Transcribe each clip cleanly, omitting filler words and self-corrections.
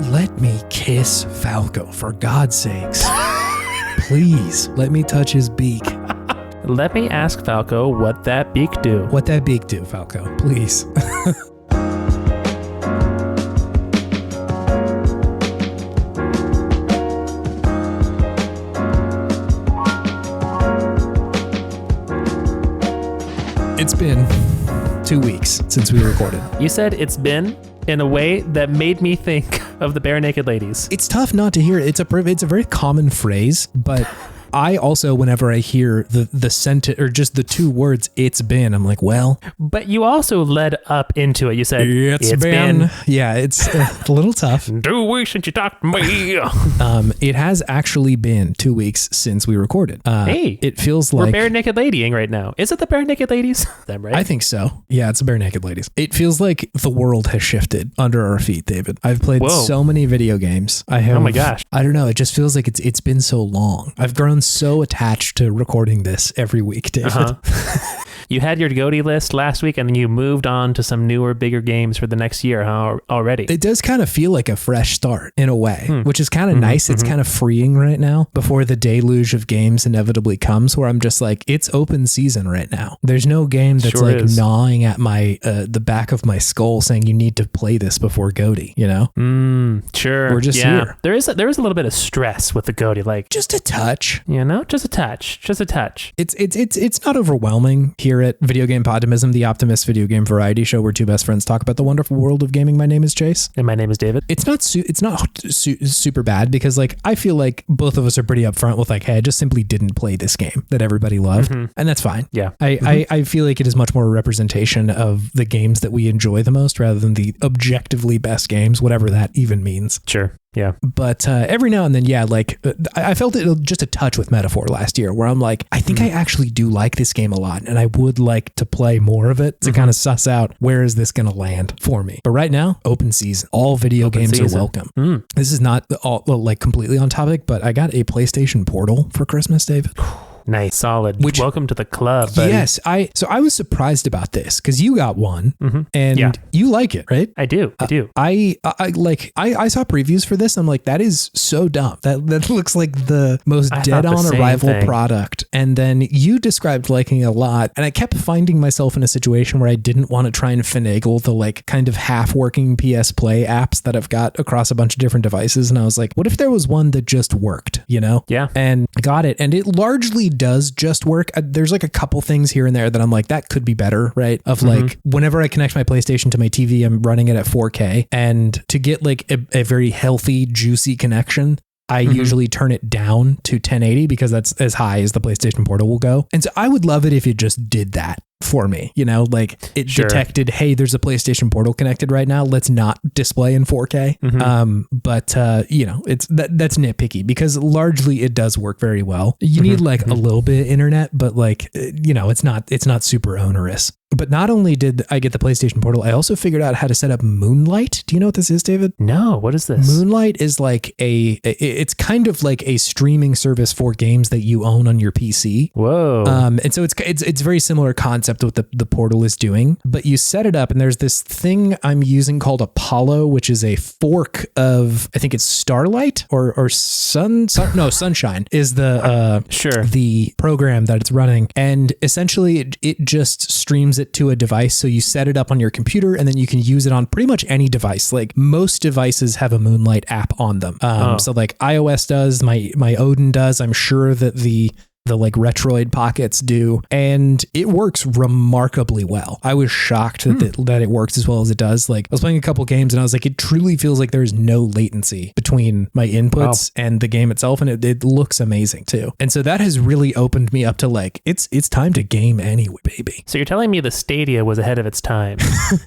Let me kiss Falco, for God's sakes. Please, let me touch his beak. Let me ask Falco what that beak do. What that beak do, Falco, please. It's been 2 weeks since we recorded. You said it's been in a way that made me think of the Bare Naked Ladies. It's tough not to hear it. It's a very common phrase, but I also, whenever I hear the sentence or just the two words, it's been, I'm like, well. But you also led up into it. You said, it's been. Yeah, it's a little tough. 2 weeks since you talked to me. It has actually been 2 weeks since we recorded. Hey, it feels like we're Bare Naked Ladying right now. Is it the Bare Naked Ladies? That right? I think so. Yeah, it's the Bare Naked Ladies. It feels like the world has shifted under our feet, David. I've played so many video games. I have. Oh my gosh. I don't know. It just feels like it's been so long. I've grown so attached to recording this every week, David. Uh-huh. You had your GOTY list last week, and then you moved on to some newer, bigger games for the next year, huh, already? It does kind of feel like a fresh start in a way, which is kind of nice. It's kind of freeing right now before the deluge of games inevitably comes, where I'm just like, it's open season right now. There's no game that's gnawing at my the back of my skull saying you need to play this before GOTY, you know? Sure. We're just here. There is a little bit of stress with the GOTY, like just a touch, you know, just a touch. It's not overwhelming here at Video Game Podtimism, the Optimist video game variety show where two best friends talk about the wonderful world of gaming. My name is Chase. And my name is David. It's not super bad because like I feel like both of us are pretty upfront with like, hey, I just simply didn't play this game that everybody loved. And that's fine. Yeah. I feel like it is much more a representation of the games that we enjoy the most rather than the objectively best games, whatever that even means. Sure. Yeah. But every now and then, yeah, like I felt it just a touch with Metaphor last year where I'm like, I think I actually do like this game a lot and I would like to play more of it to kind of suss out where is this going to land for me. But right now, open season. All video games are welcome. This is not all like completely on topic, but I got a PlayStation Portal for Christmas, David. Nice, solid. Welcome to the club, buddy. Yes, I was surprised about this because you got one and you like it, right? I do. I saw previews for this. I'm like, that is so dumb. That looks like the most dead on arrival product. And then you described liking it a lot, and I kept finding myself in a situation where I didn't want to try and finagle the like kind of half working PS Play apps that I've got across a bunch of different devices. And I was like, what if there was one that just worked, you know? Yeah. And got it, and it largely does just work. There's like a couple things here and there that I'm like, that could be better, right? Of like, whenever I connect my PlayStation to my TV, I'm running it at 4K, and to get like a very healthy, juicy connection, I usually turn it down to 1080 because that's as high as the PlayStation Portal will go. And so I would love it if it just did that for me, you know, like it detected, hey, there's a PlayStation Portal connected right now. Let's not display in 4K. But you know, that's nitpicky because largely it does work very well. You need like a little bit of internet, but like, you know, it's not super onerous. But not only did I get the PlayStation Portal, I also figured out how to set up Moonlight. Do you know what this is, David? No, what is this? Moonlight is like it's kind of like a streaming service for games that you own on your PC. Whoa. And so it's very similar concept to what the Portal is doing, but you set it up and there's this thing I'm using called Apollo, which is a fork of, I think it's Starlight or Sunshine is the program that it's running. And essentially it just streams it to a device. So you set it up on your computer and then you can use it on pretty much any device. Like most devices have a Moonlight app on them. So like iOS does, my Odin does. I'm sure that the like Retroid pockets do, and it works remarkably well. I was shocked that it works as well as it does. Like I was playing a couple games and I was like, it truly feels like there's no latency between my inputs and the game itself, and it looks amazing too. And so that has really opened me up to like, it's time to game anyway, baby. So you're telling me the Stadia was ahead of its time?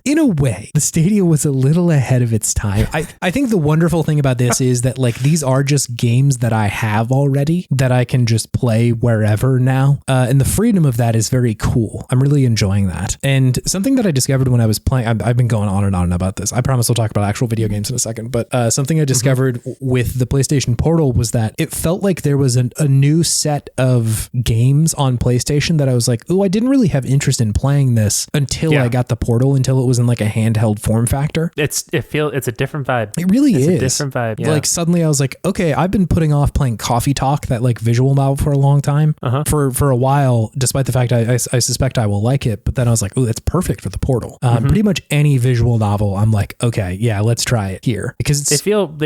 In a way, the Stadia was a little ahead of its time. I think the wonderful thing about this is that like these are just games that I have already that I can just play where wherever now. And the freedom of that is very cool. I'm really enjoying that. And something that I discovered when I was playing, I've been going on and on about this. I promise we'll talk about actual video games in a second, but something I discovered with the PlayStation Portal was that it felt like there was a new set of games on PlayStation that I was like, oh, I didn't really have interest in playing this until I got the Portal, until it was in like a handheld form factor. It's a different vibe. It really is a different vibe. Yeah. Like suddenly I was like, okay, I've been putting off playing Coffee Talk, that like visual novel, for a long time, for a while, despite the fact I suspect I will like it. But then I was like, oh, that's perfect for the Portal. Pretty much any visual novel, I'm like, okay, yeah, let's try it here, because they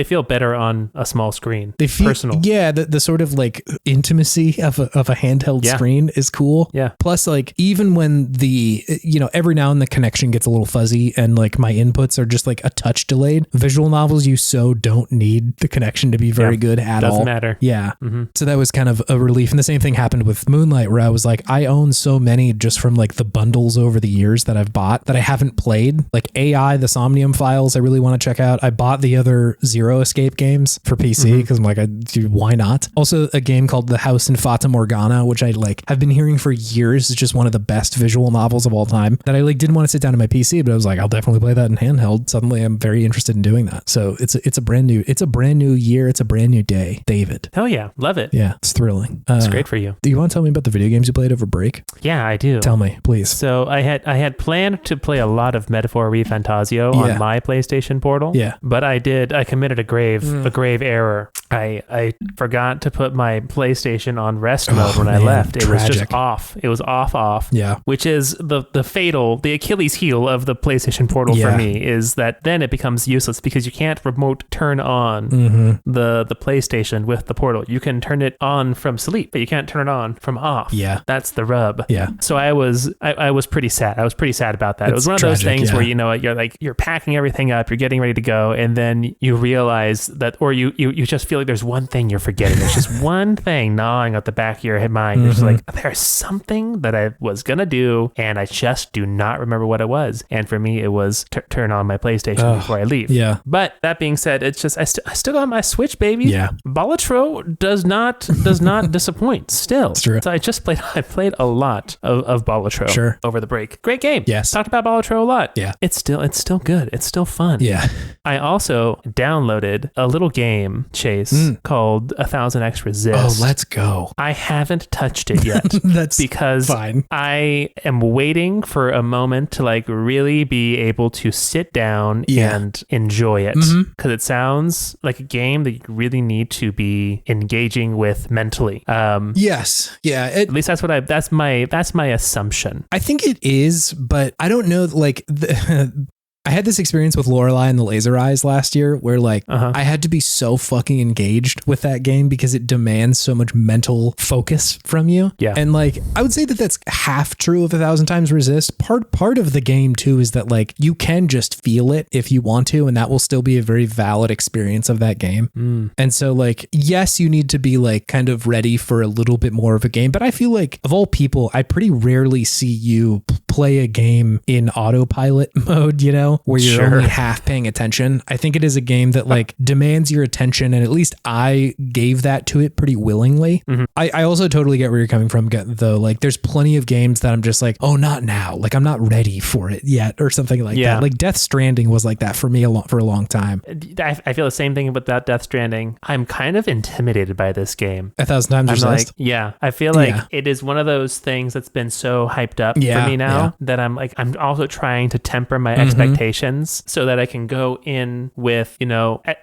feel better on a small screen. They feel personal. Yeah, the sort of like intimacy of a handheld screen is cool. Yeah. Plus, like, even when every now and then the connection gets a little fuzzy and like my inputs are just like a touch delayed, visual novels, you so don't need the connection to be very good at all. Doesn't matter. Yeah. So that was kind of a relief. And the same thing happened with Moonlight, where I was like, I own so many just from like the bundles over the years that I've bought that I haven't played. Like AI, the Somnium Files, I really want to check out. I bought the other Zero Escape games for PC because I'm like, why not? Also, a game called The House in Fata Morgana, which I like have been hearing for years is just one of the best visual novels of all time, that I like didn't want to sit down on my PC, but I was like, I'll definitely play that in handheld. Suddenly I'm very interested in doing that. So it's a brand new year. It's a brand new day, David. Hell yeah. Love it. Yeah. It's thrilling. It's great for you. Do you want to tell me about the video games you played over break? Yeah, I do. Tell me, please. So I had planned to play a lot of Metaphor Refantazio on my PlayStation Portal. Yeah. But I committed a grave error. I forgot to put my PlayStation on rest mode when I left. It was just off. It was off. Yeah. Which is the Achilles heel of the PlayStation Portal for me, is that then it becomes useless because you can't remote turn on the PlayStation with the Portal. You can turn it on from sleep, but you can't turn it on from off. Yeah. That's the rub. Yeah. So I was pretty sad. I was pretty sad about that. It was one of those things where, you're packing everything up, you're getting ready to go, and then you realize that, or you just feel like there's one thing you're forgetting. There's just one thing gnawing at the back of your mind. You're just like, there's something that I was going to do, and I just do not remember what it was. And for me, it was turn on my PlayStation before I leave. Yeah. But that being said, it's just, I still got my Switch, baby. Yeah. Balatro does not disappoint still. It's true. So I played a lot of Balatro over the break. Great game. Yes. Talked about Balatro a lot. Yeah. It's still good. It's still fun. Yeah. I also downloaded a little game, Chase, called 1000X Resist. Oh, let's go. I haven't touched it yet. That's because fine. I am waiting for a moment to like really be able to sit down and enjoy it, because it sounds like a game that you really need to be engaging with mentally. Yes. Yeah. At least that's my assumption. I think it is, but I don't know. Like I had this experience with Lorelei and the Laser Eyes last year where like I had to be so fucking engaged with that game because it demands so much mental focus from you. Yeah. And like, I would say that that's half true of 1000 Times Resist. Part of the game too is that like you can just feel it if you want to, and that will still be a very valid experience of that game. And so like, yes, you need to be like kind of ready for a little bit more of a game, but I feel like of all people, I pretty rarely see you play a game in autopilot mode, where you're only half paying attention. I think it is a game that like demands your attention, and at least I gave that to it pretty willingly. I also totally get where you're coming from, though. Like there's plenty of games that I'm just like, oh, not now. Like I'm not ready for it yet, or something like that. Like Death Stranding was like that for me for a long time. I feel the same thing about Death Stranding. I'm kind of intimidated by this game. 1000 Times Resist. Like, I feel like it is one of those things that's been so hyped up for me now that I'm also trying to temper my expectations so that I can go in with,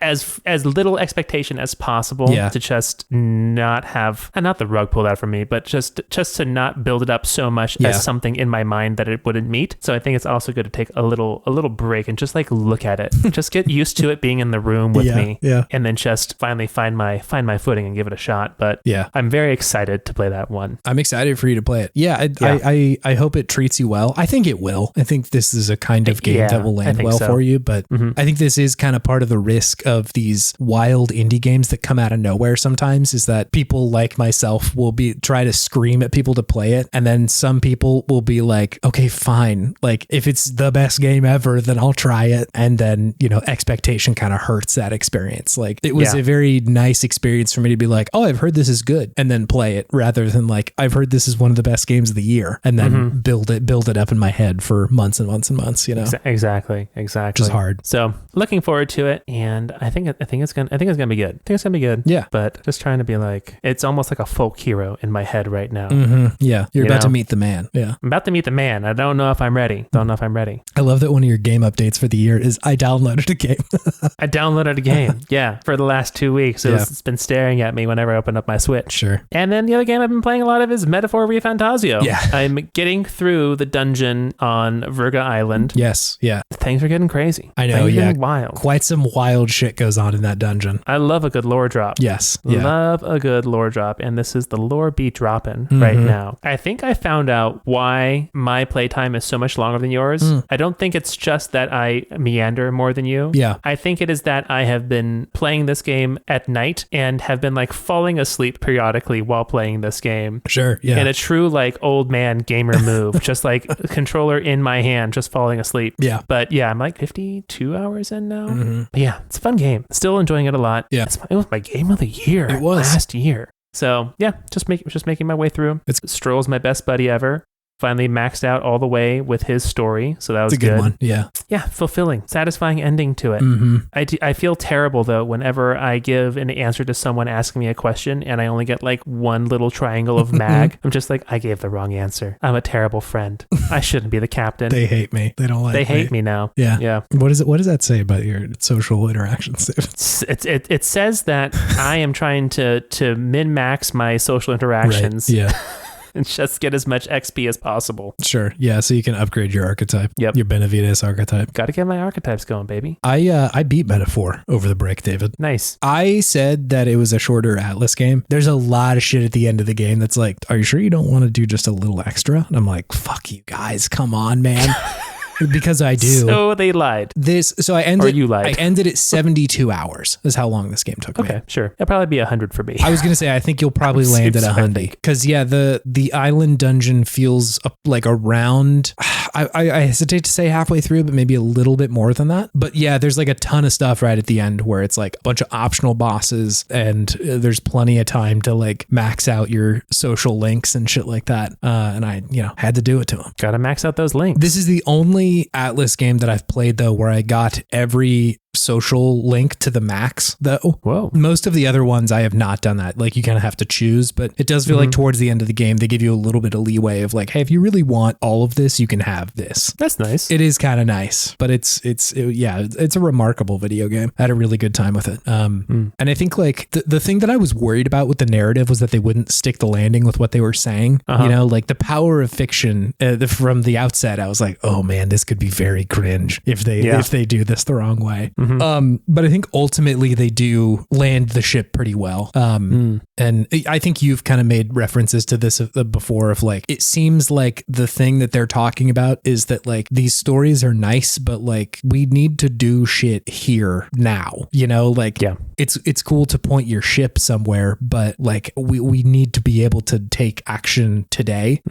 as little expectation as possible to just not have, not the rug pulled out from me, but just to not build it up so much as something in my mind that it wouldn't meet. So I think it's also good to take a little break and just like look at it, just get used to it being in the room with me, and then just finally find my footing and give it a shot. But I'm very excited to play that one. I'm excited for you to play it. I hope it treats you well. I think it will. I think this is a kind of game that will land well for you, but I think this is kind of part of the risk of these wild indie games that come out of nowhere sometimes, is that people like myself will try to scream at people to play it, and then some people will be like, okay, fine. Like, if it's the best game ever, then I'll try it. And then, expectation kind of hurts that experience. Like, it was a very nice experience for me to be like, oh, I've heard this is good, and then play it, rather than like, I've heard this is one of the best games of the year, and then build it up in my head for months and months and months, Exactly. Which is hard. So looking forward to it, and I think it's gonna be good. Yeah. But just trying to be like, it's almost like a folk hero in my head right now. Yeah. You're about to meet the man. Yeah. I'm about to meet the man. I don't know if I'm ready. I love that one of your game updates for the year is I downloaded a game. I downloaded a game. Yeah. For the last 2 weeks. It's been staring at me whenever I open up my Switch. Sure. And then the other game I've been playing a lot of is Metaphor Refantazio. Yeah. I'm getting through the dungeon on Virga Island. Yes. Yeah. Things are getting crazy. I know. Things are Yeah. getting wild. Quite some wild shit goes on in that dungeon. I love a good lore drop. Yes. Yeah. Love a good lore drop. And this is the lore be dropping right now. I think I found out why my playtime is so much longer than yours. I don't think it's just that I meander more than you. Yeah. I think it is that I have been playing this game at night and have been like falling asleep periodically while playing this game. Sure. Yeah. In a true like old man gamer move, just like a controller in my hand, just falling asleep. Yeah. But yeah, I'm like 52 hours in now. But yeah, it's a fun game. Still enjoying it a lot. Yeah. It was my game of the year. It was last year. So yeah, just making my way through. Stroll's my best buddy ever. Finally maxed out all the way with his story, so that was good one. Yeah, fulfilling, satisfying ending to it. I feel terrible though whenever I give an answer to someone asking me a question and I only get like one little triangle of mag. I'm just like, I gave the wrong answer. I'm a terrible friend. I shouldn't be the captain. They hate me. They don't like me. They hate me now. Yeah. What does that say about your social interactions? It says that I am trying to min max my social interactions. Right. Yeah. And just get as much XP as possible. Sure. Yeah. So you can upgrade your archetype. Yep. Your Benavides archetype. Got to get my archetypes going, baby. I beat Metaphor over the break, David. Nice. I said that it was a shorter Atlas game. There's a lot of shit at the end of the game that's like, are you sure you don't want to do just a little extra? And I'm like, fuck you guys. Come on, man. Because I do. So they lied. So I ended. Or you lied. I ended at 72 hours. Is how long this game took me. Okay, sure. It'll probably be 100 for me. I was gonna say I think you'll probably land at 100 because the island dungeon feels like around. I hesitate to say halfway through, but maybe a little bit more than that. But yeah, there's like a ton of stuff right at the end where it's like a bunch of optional bosses, and there's plenty of time to like max out your social links and shit like that. And I had to do it to them. Gotta max out those links. This is the only Atlas game that I've played though where I got every social link to the max though. Whoa. Most of the other ones I have not done that. Like you kind of have to choose, but it does feel like towards the end of the game they give you a little bit of leeway of like, hey, if you really want all of this, you can have this. That's nice. It is kind of nice, but it's a remarkable video game. I had a really good time with it. And I think like the thing that I was worried about with the narrative was that they wouldn't stick the landing with what they were saying. Like the power of fiction from the outset, I was like, oh man, this could be very cringe if they do this the wrong way. But I think ultimately they do land the ship pretty well. And I think you've kind of made references to this before of like, it seems like the thing that they're talking about is that like these stories are nice, but like we need to do shit here now, it's cool to point your ship somewhere, but like we need to be able to take action today.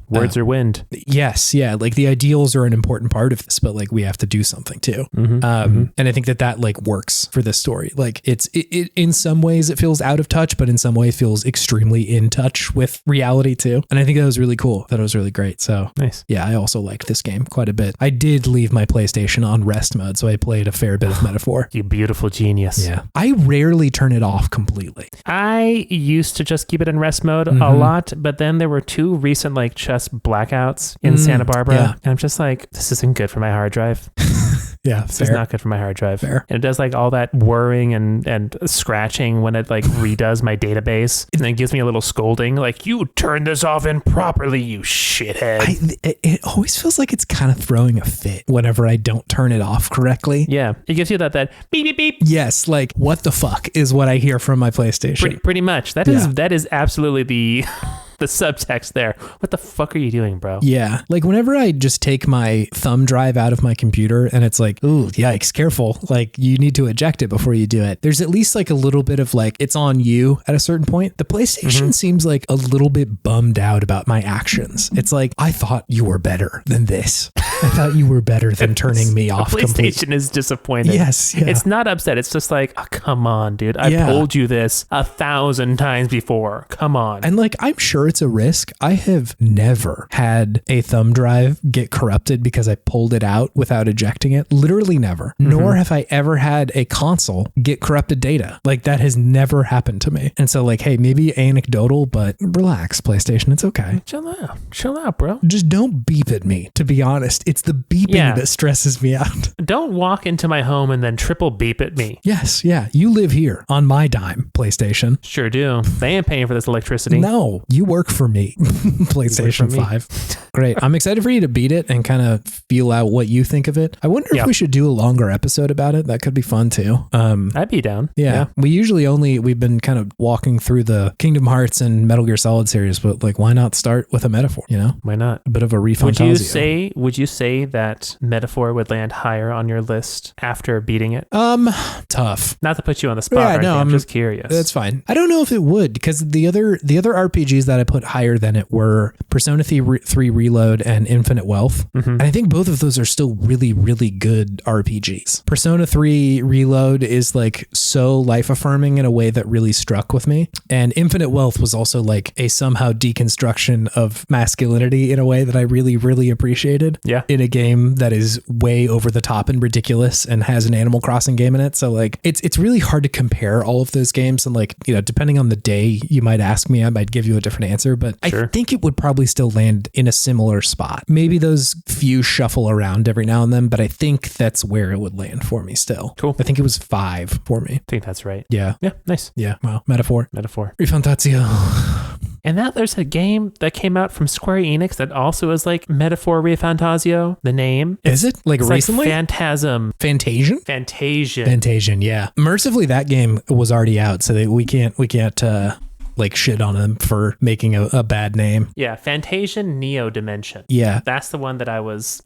Words are wind. Yes. Yeah. Like the ideals are an important part of this, but like we have to do something too. And I think that like works for this story. Like it in some ways it feels out of touch, but in some way it feels extremely in touch with reality too. And I think that was really cool. That was really great. So nice. Yeah, I also liked this game quite a bit. I did leave my PlayStation on rest mode, so I played a fair bit of Metaphor. You beautiful genius. Yeah. I rarely turn it off completely. I used to just keep it in rest mode a lot, but then there were 2 recent like chest blackouts in Santa Barbara. Yeah. And I'm just like, this isn't good for my hard drive. Yeah, it's not good for my hard drive. Fair. And it does like all that whirring and scratching when it like redoes my database, and then gives me a little scolding like, you turned this off improperly, you shithead. It always feels like it's kind of throwing a fit whenever I don't turn it off correctly. Yeah, it gives you that beep beep beep. Yes, like what the fuck is what I hear from my PlayStation. Pretty much. That is absolutely the the subtext there. What the fuck are you doing, bro? Yeah. Like whenever I just take my thumb drive out of my computer and it's like, ooh, yikes, careful. Like you need to eject it before you do it. There's at least like a little bit of like, it's on you at a certain point. The PlayStation seems like a little bit bummed out about my actions. It's like, I thought you were better than this. I thought you were better than turning me off completely. PlayStation is disappointed. Yes. Yeah. It's not upset. It's just like, oh, come on, dude. I've told you this 1,000 times before. Come on. And like, I'm sure it's a risk. I have never had a thumb drive get corrupted because I pulled it out without ejecting it. Literally never. Nor have I ever had a console get corrupted data. Like that has never happened to me. And so like, hey, maybe anecdotal, but relax, PlayStation. It's okay. Chill out. Chill out, bro. Just don't beep at me, to be honest. It's the beeping that stresses me out. Don't walk into my home and then triple beep at me. Yes, yeah. You live here on my dime, PlayStation. Sure do. They ain't paying for this electricity. No, you work for me, PlayStation 5. Great. I'm excited for you to beat it and kind of feel out what you think of it. I wonder if we should do a longer episode about it. That could be fun too. I'd be down. Yeah. We've been kind of walking through the Kingdom Hearts and Metal Gear Solid series, but like, why not start with a metaphor, you know? Why not? A bit of a Refantazio. Would you say that Metaphor would land higher on your list after beating it? Tough. Not to put you on the spot. No, I'm just curious. That's fine. I don't know if it would, because the other RPGs that I put higher than it were Persona 3 Reload and Infinite Wealth. And I think both of those are still really, really good RPGs. Persona 3 Reload is like so life affirming in a way that really struck with me. And Infinite Wealth was also like a somehow deconstruction of masculinity in a way that I really, really appreciated. Yeah. In a game that is way over the top and ridiculous and has an Animal Crossing game in it. So like it's really hard to compare all of those games. And like, you know, depending on the day you might ask me, I might give you a different answer, but I think it would probably still land in a similar spot. Maybe those few shuffle around every now and then, but I think that's where it would land for me still. Cool. I think it was 5 for me. I think that's right. Yeah. Yeah. Nice. Yeah. Wow. Metaphor. Refantazio. And there's a game that came out from Square Enix that also is like Metaphor Refantazio, the name. Is it? Like recently? Like Phantasm. Fantasian, yeah. Mercifully, that game was already out, so that we can't like shit on them for making a bad name. Yeah, Fantasian Neo Dimension. Yeah. That's the one that I was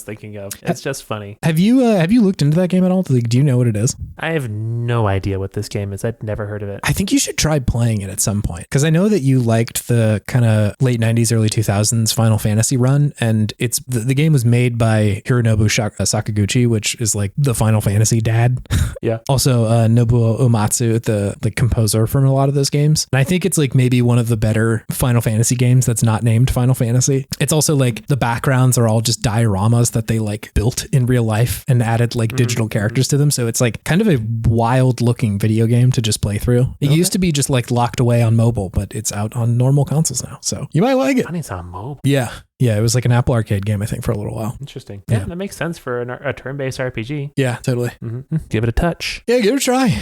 thinking of. It's just funny. Have you looked into that game at all? Like, do you know what it is? I have no idea what this game is. I've never heard of it. I think you should try playing it at some point, because I know that you liked the kind of late 90s, early 2000s Final Fantasy run, and it's the game was made by Hironobu Sakaguchi, which is like the Final Fantasy dad. Yeah. Also, Nobuo Uematsu, the composer from a lot of those games. And I think it's like maybe one of the better Final Fantasy games that's not named Final Fantasy. It's also like the backgrounds are all just dioramas that they like built in real life and added like digital characters to them. So it's like kind of a wild looking video game to just play through. It used to be just like locked away on mobile, but it's out on normal consoles now. So you might like it. And it's on mobile. Yeah. Yeah, it was like an Apple Arcade game, I think, for a little while. Interesting. Yeah, that makes sense for a turn-based RPG. Yeah, totally. Give it a touch. Yeah, give it a try.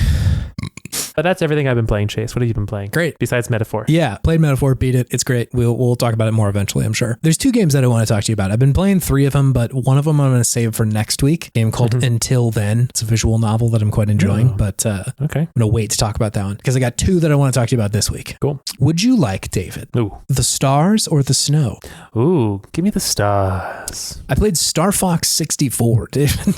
But that's everything I've been playing, Chase. What have you been playing? Great. Besides Metaphor. Yeah, played Metaphor, beat it. It's great. We'll talk about it more eventually, I'm sure. There's 2 games that I want to talk to you about. I've been playing 3 of them, but one of them I'm going to save for next week. A game called Until Then. It's a visual novel that I'm quite enjoying, but okay. I'm going to wait to talk about that one because I got 2 that I want to talk to you about this week. Cool. Would you like, David, the stars or the snow? Ooh, give me the stars. I played Starfox 64, David.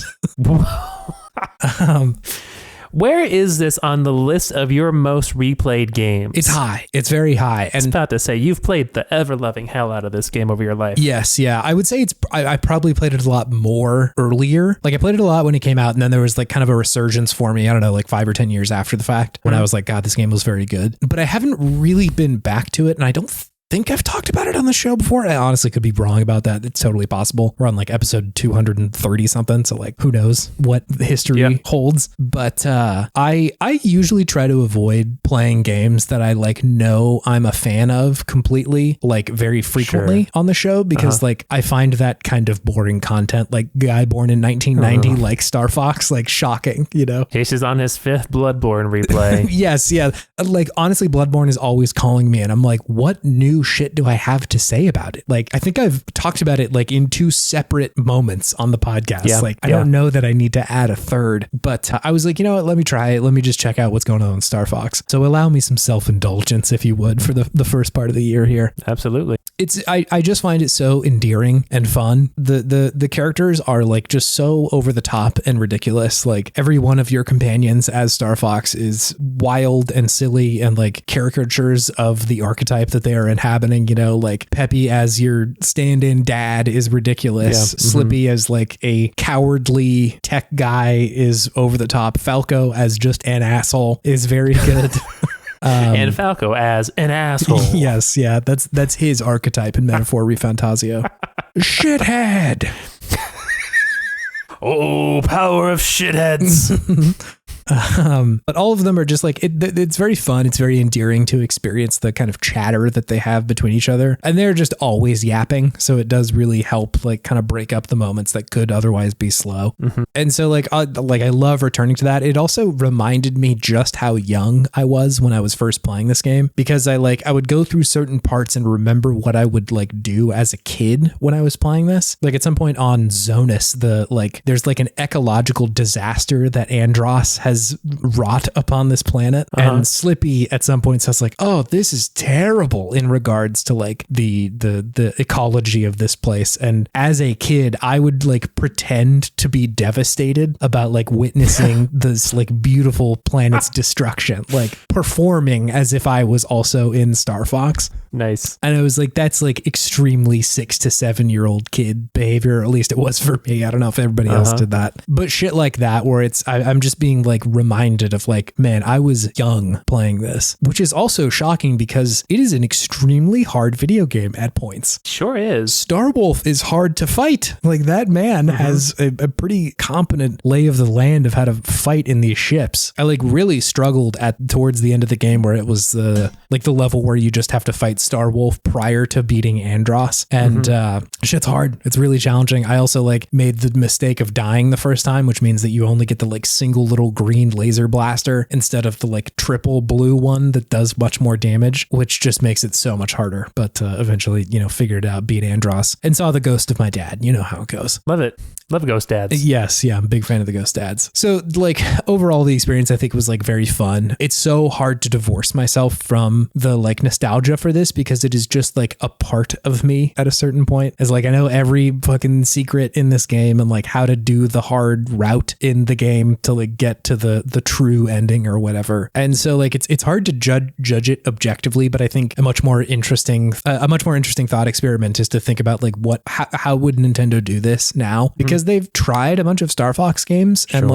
Where is this on the list of your most replayed games? It's high. It's very high. And I was about to say, you've played the ever-loving hell out of this game over your life. Yes, yeah. I would say I probably played it a lot more earlier. Like I played it a lot when it came out, and then there was like kind of a resurgence for me, I don't know, like 5 or 10 years after the fact, when I was like, God, this game was very good. But I haven't really been back to it, and I don't think I've talked about it on the show before. I honestly could be wrong about that. It's totally possible. We're on like episode 230 something, so like who knows what history holds. But I usually try to avoid playing games that I like know I'm a fan of completely, like very frequently on the show, because like I find that kind of boring content, like guy born in 1990 like Starfox, like shocking, you know. Case is on his 5th Bloodborne replay. Yes, yeah. Like honestly, Bloodborne is always calling me, and I'm like, what new shit do I have to say about it? Like, I think I've talked about it like in 2 separate moments on the podcast. Yeah, like, I don't know that I need to add a third, but I was like, you know what? Let me try it. Let me just check out what's going on in Starfox. So allow me some self-indulgence, if you would, for the first part of the year here. Absolutely. I just find it so endearing and fun. The characters are like just so over the top and ridiculous. Like every one of your companions as Starfox is wild and silly and like caricatures of the archetype that they are inhabiting. You know, like Peppy as your stand-in dad is ridiculous. Yeah. Slippy as like a cowardly tech guy is over the top. Falco as just an asshole is very good. And Falco as an asshole. Yes, yeah, that's his archetype in Metaphor Refantazio. Shithead. Oh, power of shitheads. But all of them are just like, it's very fun. It's very endearing to experience the kind of chatter that they have between each other. And they're just always yapping. So it does really help like kind of break up the moments that could otherwise be slow. Mm-hmm. And so like I love returning to that. It also reminded me just how young I was when I was first playing this game, because I would go through certain parts and remember what I would like do as a kid when I was playing this. Like at some point on Zonus, there's like an ecological disaster that Andros has wrought upon this planet. And Slippy at some point says like, oh, this is terrible in regards to like the ecology of this place. And as a kid, I would like pretend to be devastated about like witnessing this like beautiful planet's destruction, like performing as if I was also in Starfox. Nice. And I was like, that's like extremely 6 to 7 year old kid behavior. At least it was for me. I don't know if everybody else did that, but shit like that, where I'm just being like reminded of like, man, I was young playing this, which is also shocking because it is an extremely hard video game at points. Sure is. Starwolf is hard to fight. Like that man has a pretty competent lay of the land of how to fight in these ships. I like really struggled towards the end of the game where it was the level where you just have to fight Starwolf prior to beating Andros, and shit's hard. It's really challenging. I also like made the mistake of dying the first time, which means that you only get the like single little green laser blaster instead of the like triple blue one that does much more damage, which just makes it so much harder. But eventually, figured out, beat Andros, and saw the ghost of my dad. You know how it goes. Love it. Love ghost dads. Yes, yeah, I'm a big fan of the ghost dads. So like overall, the experience I think was like very fun. It's so hard to divorce myself from the like nostalgia for this because it is just like a part of me at a certain point. As like I know every fucking secret in this game and like how to do the hard route in the game to like get to the true ending or whatever. And so like it's hard to judge it objectively, but I think a much more interesting thought experiment is to think about like how would Nintendo do this now? Because they've tried a bunch of Star Fox games and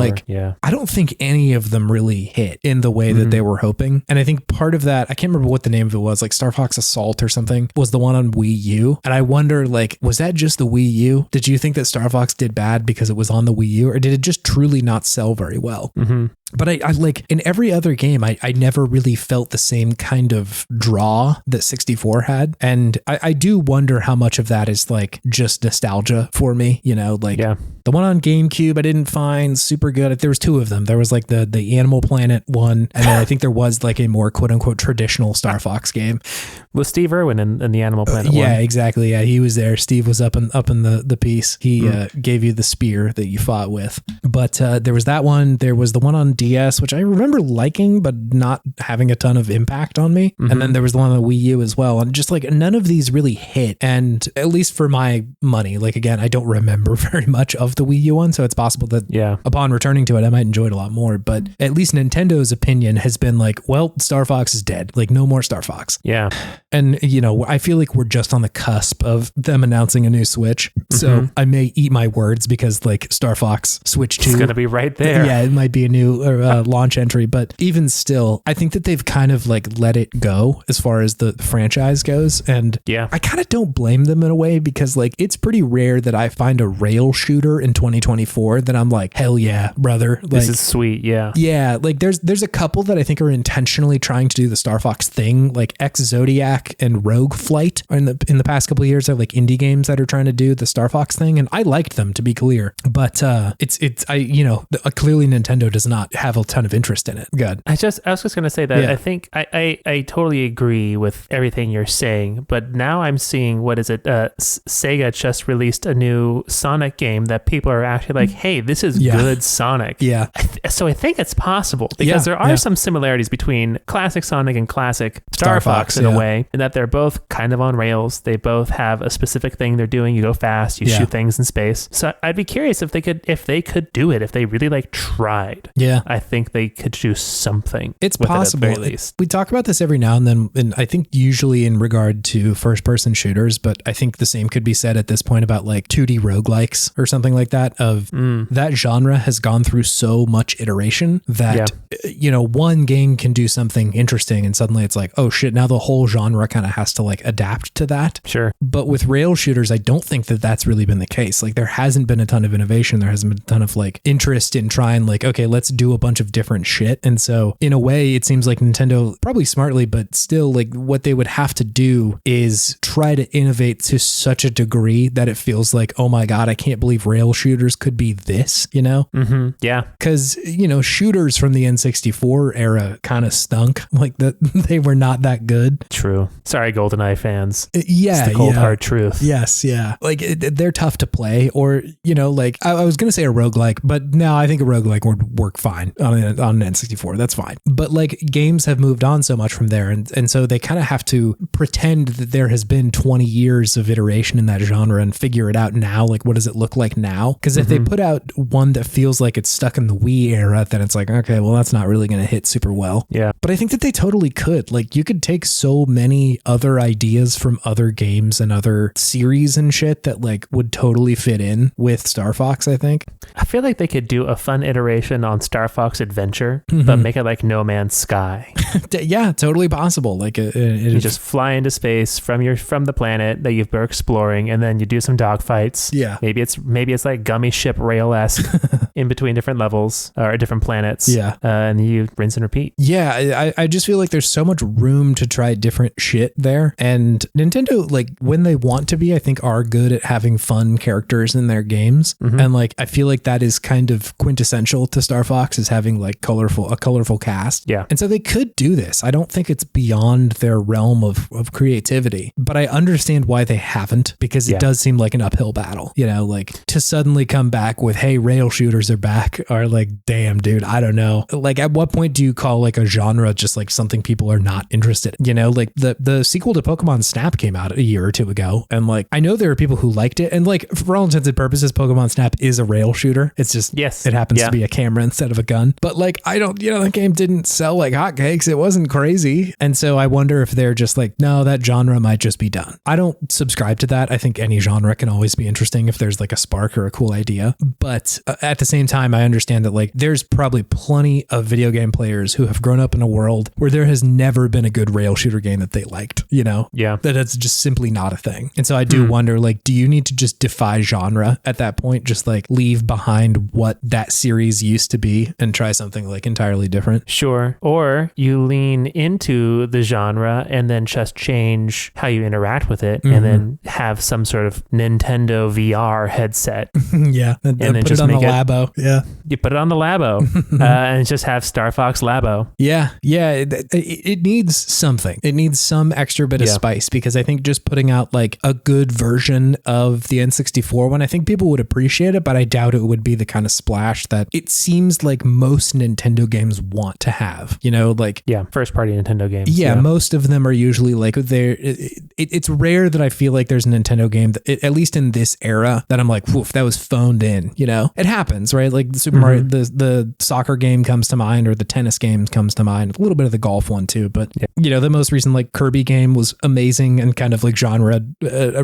I don't think any of them really hit in the way that they were hoping. And I think part of that, I can't remember what the name of it was, like Star Fox Assault or something, was the one on Wii U. And I wonder, like, was that just the Wii U? Did you think that Star Fox did bad because it was on the Wii U, or did it just truly not sell very well? But I like in every other game, I never really felt the same kind of draw that 64 had. And I do wonder how much of that is like just nostalgia for me, the one on GameCube I didn't find super good. There was 2 of them. There was like the Animal Planet one, and then I think there was like a more quote unquote traditional Star Fox game. Was Steve Irwin in the Animal Planet one? Yeah, exactly. Yeah, he was there. Steve was up in the piece. He gave you the spear that you fought with. But there was that one. There was the one on DS, which I remember liking, but not having a ton of impact on me. And then there was the one on the Wii U as well. And just like none of these really hit. And at least for my money, like again, I don't remember very much of the Wii U one. So it's possible that upon returning to it, I might enjoy it a lot more. But at least Nintendo's opinion has been like, well, Star Fox is dead. Like no more Star Fox. Yeah. And, I feel like we're just on the cusp of them announcing a new Switch. So I may eat my words because like Star Fox Switch 2. It's going to be right there. Yeah, it might be a new launch entry. But even still, I think that they've kind of like let it go as far as the franchise goes. And I kind of don't blame them in a way because like it's pretty rare that I find a rail shooter in 2024 that I'm like, hell yeah, brother. Like, this is sweet. Yeah. Yeah. Like there's a couple that I think are intentionally trying to do the Starfox thing, like X Zodiac and Rogue Flight in the past couple of years are like indie games that are trying to do the Starfox thing. And I liked them, to be clear, but clearly Nintendo does not have a ton of interest in it. Good. I was just going to say that I think I totally agree with everything you're saying, but now I'm seeing, what is it? Sega just released a new Sonic game that people are actually like, hey, this is good Sonic. Yeah. So I think it's possible because there are some similarities between classic Sonic and classic Star Fox in a way, in that they're both kind of on rails. They both have a specific thing they're doing. You go fast, you shoot things in space. So I'd be curious if they could do it, if they really like tried. Yeah. I think they could do something. It's possible. At the very least. We talk about this every now and then, and I think usually in regard to first person shooters, but I think the same could be said at this point about like 2D roguelikes or something like that. That genre has gone through so much iteration that one game can do something interesting and suddenly it's like, oh shit, now the whole genre kind of has to like adapt to that. Sure. But with rail shooters, I don't think that that's really been the case. Like there hasn't been a ton of innovation. There hasn't been a ton of like interest in trying like, okay, let's do a bunch of different shit. And so in a way, it seems like Nintendo, probably smartly, but still like what they would have to do is try to innovate to such a degree that it feels like, oh my God, I can't believe rail shooters could be this, you know? Mm-hmm. Yeah. Because, shooters from the N64 era kind of stunk. Like they were not that good. True. Sorry, GoldenEye fans. Yeah. It's the cold hard truth. Yes. Yeah. Like they're tough to play, or, like I was going to say a roguelike, but no, I think a roguelike would work fine on an N64. That's fine. But like games have moved on so much from there. And so they kind of have to pretend that there has been 20 years of iteration in that genre and figure it out now. Like, what does it look like now? Because if they put out one that feels like it's stuck in the Wii era, then it's like, okay, well, that's not really going to hit super well. Yeah. But I think that they totally could. Like, you could take so many other ideas from other games and other series and shit that like would totally fit in with Star Fox, I think. I feel like they could do a fun iteration on Star Fox Adventure, but make it like No Man's Sky. Yeah, totally possible. Like you just fly into space from the planet that you've been exploring, and then you do some dogfights. Yeah. Maybe it's like Gummy Ship Rail-esque in between different levels or different planets. Yeah. And you rinse and repeat. Yeah, I just feel like there's so much room to try different shit there. And Nintendo, like when they want to be, I think are good at having fun characters in their games. And like I feel like that is kind of quintessential to Star Fox, is having like a colorful cast. Yeah. And so they could do this. I don't think it's beyond their realm of creativity, but I understand why they haven't, because it does seem like an uphill battle, like to suddenly come back with, hey, rail shooters are back, or like, damn, dude, I don't know. Like at what point do you call like a genre just like something people are not interested in? Like the sequel to Pokemon Snap came out a year or two ago, and like I know there are people who liked it, and like for all intents and purposes, Pokemon Snap is a rail shooter. It's just it happens to be a camera instead of a gun. But like I don't, the game didn't sell like hotcakes. It wasn't crazy, and so I wonder if they're just like, no, that genre might just be done. I don't subscribe to that. I think any genre can always be interesting if there's like a spark or a cool idea. But at the same time, I understand that like there's probably plenty of video game players who have grown up in a world where there has never been a good rail shooter game that they liked, Yeah. That it's just simply not a thing. And so I do wonder, like, do you need to just defy genre at that point? Just like leave behind what that series used to be and try something like entirely different? Sure. Or you lean into the genre and then just change how you interact with it, and then have some sort of Nintendo VR headset. Yeah. And then put it on the Labo. Yeah. You put it on the Labo and just have Star Fox Labo. Yeah. Yeah. It needs something. It needs some extra bit of spice, because I think just putting out like a good version of the N64 one, I think people would appreciate it, but I doubt it would be the kind of splash that it seems like most Nintendo games want to have, like. Yeah. First party Nintendo games. Yeah. Most of them are usually like it's rare that I feel like there's a Nintendo game that, at least in this era, that I'm like, woof, that was phoned in, It happens. games, right? Like the Super Mario, the soccer game comes to mind, or the tennis game comes to mind. A little bit of the golf one too, but the most recent like Kirby game was amazing and kind of like genre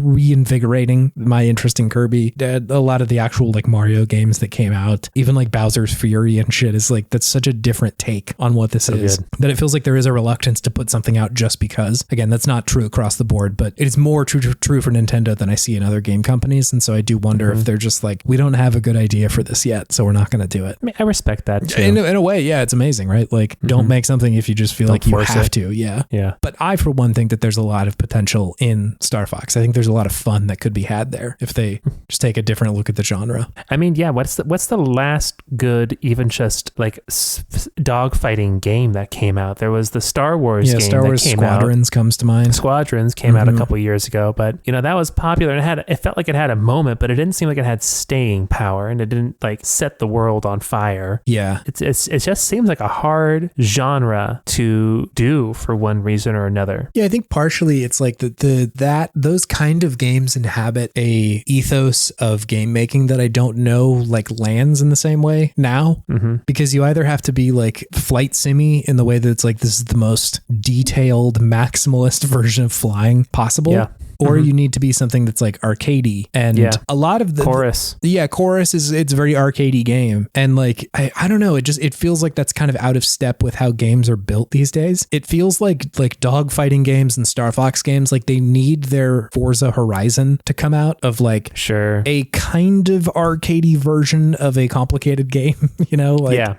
reinvigorating my interest in Kirby. A lot of the actual like Mario games that came out, even like Bowser's Fury and shit, is like, that's such a different take on what this is, that it feels like there is a reluctance to put something out just because. Again, that's not true across the board, but it is more true for Nintendo than I see in other game companies. And so I do wonder if they're just like, we don't have a good idea for this yet, so we're not going to do it. I mean, I respect that too. In a way, yeah, it's amazing, right? Like, don't make something if you just feel like you have to. Yeah. But I, for one, think that there's a lot of potential in Starfox. I think there's a lot of fun that could be had there if they just take a different look at the genre. I mean, yeah, what's the last good, even just like dogfighting game that came out? There was the Star Wars game Star Wars that came Squadrons out. Comes to mind. Squadrons came out a couple years ago, but that was popular and it felt like it had a moment, but it didn't seem like it had staying power, and it didn't like set the world on fire. Yeah. It just seems like a hard genre to do for one reason or another. Yeah, I think partially it's like those kind of games inhabit a ethos of game making that I don't know like lands in the same way now, because you either have to be like flight simmy in the way that it's like, this is the most detailed maximalist version of flying possible, or you need to be something that's like arcadey. And a lot of the Chorus. Chorus it's a very arcadey game. And like, I don't know, it feels like that's kind of out of step with how games are built these days. It feels like dogfighting games and Star Fox games, like they need their Forza Horizon to come out of like a kind of arcadey version of a complicated game,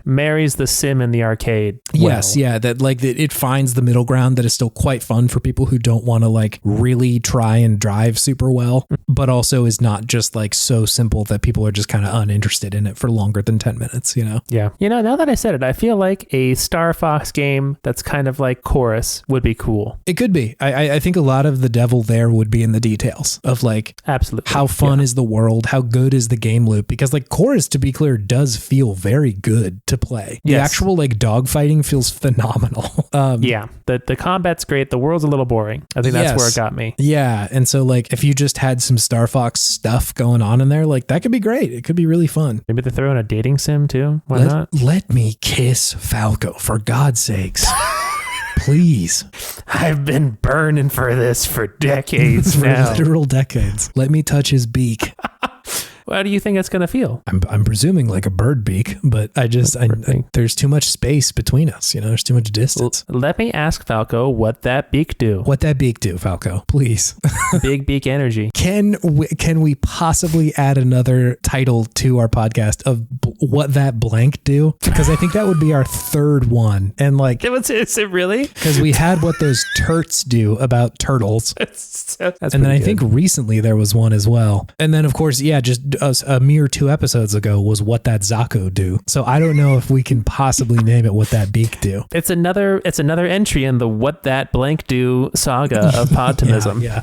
marries the sim and the arcade. Yes, that like it finds the middle ground that is still quite fun for people who don't want to like really try and drive super well, but also is not just like so simple that people are just kind of uninterested in it for longer than 10 minutes, Yeah. Now that I said it, I feel like a Star Fox game that's kind of like Chorus would be cool. It could be. I think a lot of the devil there would be in the details of like, absolutely, how fun is the world? How good is the game loop? Because like Chorus, to be clear, does feel very good to play. The actual like dogfighting feels phenomenal. The combat's great. The world's a little boring. I think that's where it got me. Yeah. And so like, if you just had some Star Fox stuff going on in there, like that could be great. It could be really fun. Maybe they throw in a dating sim too. Why not? Let me kiss Falco, for God's sakes. Please. I've been burning for this for decades now. Literal decades. Let me touch his beak. How do you think it's going to feel? I'm presuming like a bird beak, but I there's too much space between us. There's too much distance. Well, let me ask Falco what that beak do. What that beak do, Falco? Please. Big beak energy. Can we possibly add another title to our podcast of what that blank do? Because I think that would be our third one. And like, is it really? Because we had what those turts do about turtles. That's and then I think recently there was one as well. And then of course, just a mere 2 episodes ago was what that Zaku do. So I don't know if we can possibly name it what that beak do. It's another entry in the what that blank do saga of Podtimism. Yeah.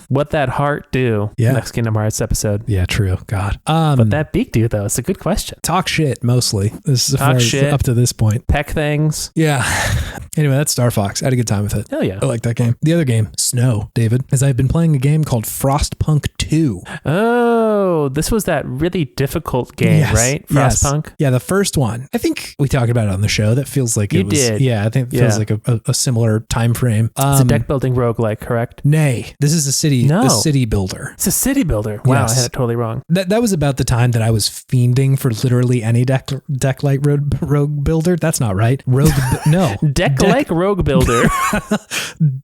What that heart do? Next Kingdom Hearts episode. Yeah, true. God. But that beak do though, it's a good question. Talk shit mostly. This is talk shit up to this point. Peck things. Yeah. Anyway, that's Star Fox. I had a good time with it. Hell yeah. I like that game. The other game, Snow, David, is I've been playing a game called Frostpunk 2. Oh, this was that really difficult game, right? Frostpunk? Yes. Yeah, the first one. I think we talked about it on the show. That feels like it was. You did. Yeah, I think it feels like a similar time frame. It's a deck building roguelike, correct? Nay, this is a city builder. It's a city builder. Wow, yes. I had it totally wrong. That was about the time that I was fiending for literally any deck like rogue builder. That's not right. Deck like rogue builder.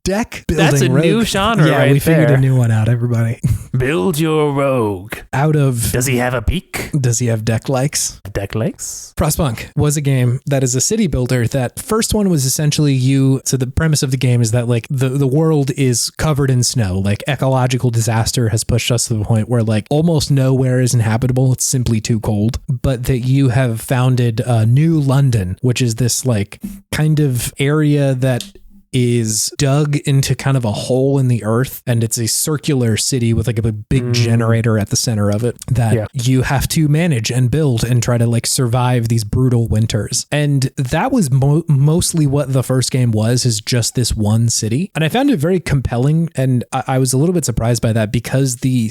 Deck building. That's a new genre, right? Yeah, we figured a new one out, everybody. Build your rogue. Does he have a beak? Does he have deck likes? Deck likes? Frostpunk was a game that is a city builder. That first one was essentially so the premise of the game is that like the world is covered in snow. Like ecological disaster has pushed us to the point where like almost nowhere is inhabitable. It's simply too cold. But that you have founded New London, which is this like kind of area that is dug into kind of a hole in the earth, and it's a circular city with like a big generator at the center of it that you have to manage and build and try to like survive these brutal winters. And that was mostly what the first game was, is just this one city. And I found it very compelling, and I was a little bit surprised by that because the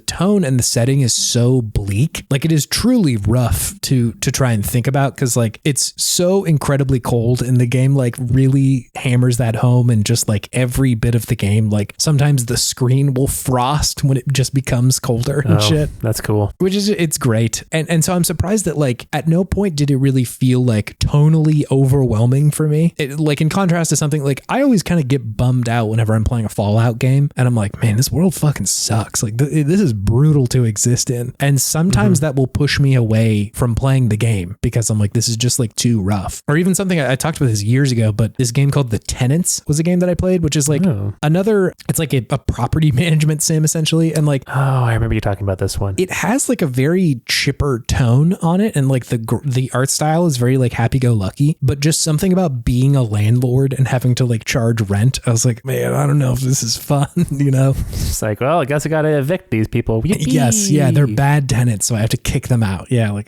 tone and the setting is so bleak. Like it is truly rough to try and think about, because like it's so incredibly cold, and the game like really hammers that home. And just like every bit of the game, like sometimes the screen will frost when it just becomes colder and shit. That's cool. It's great. And so I'm surprised that like at no point did it really feel like tonally overwhelming for me. Like in contrast to something like I always kind of get bummed out whenever I'm playing a Fallout game and I'm like, man, this world fucking sucks. Like this is brutal to exist in. And sometimes that will push me away from playing the game because I'm like, this is just like too rough. Or even something I talked about this years ago, but this game called The Tenants was a game that I played, which is like another, it's like a property management sim essentially. And like, I remember you talking about this one. It has like a very chipper tone on it. And like the art style is very like happy-go-lucky, but just something about being a landlord and having to like charge rent. I was like, man, I don't know if this is fun, you know? It's like, well, I guess I got to evict these people. Yippee! Yes. Yeah. They're bad tenants. So I have to kick them out. Yeah. Like,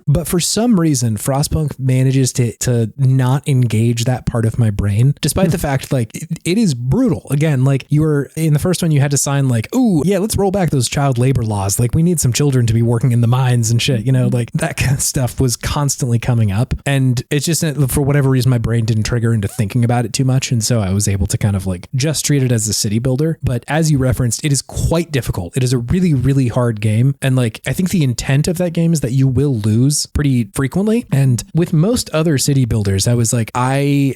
but for some reason, Frostpunk manages to not engage that part of my brain, despite the fact like it is brutal. Again, like you were in the first one, you had to sign like, oh yeah, let's roll back those child labor laws. Like we need some children to be working in the mines and shit, you know, like that kind of stuff was constantly coming up. And it's just for whatever reason, my brain didn't trigger into thinking about it too much. And so I was able to kind of like just treat it as a city builder. But as you referenced, it is quite difficult. It is a really, really hard game. And like, I think the intent of that game is that you will lose pretty frequently. And with most other city builders, I was like, I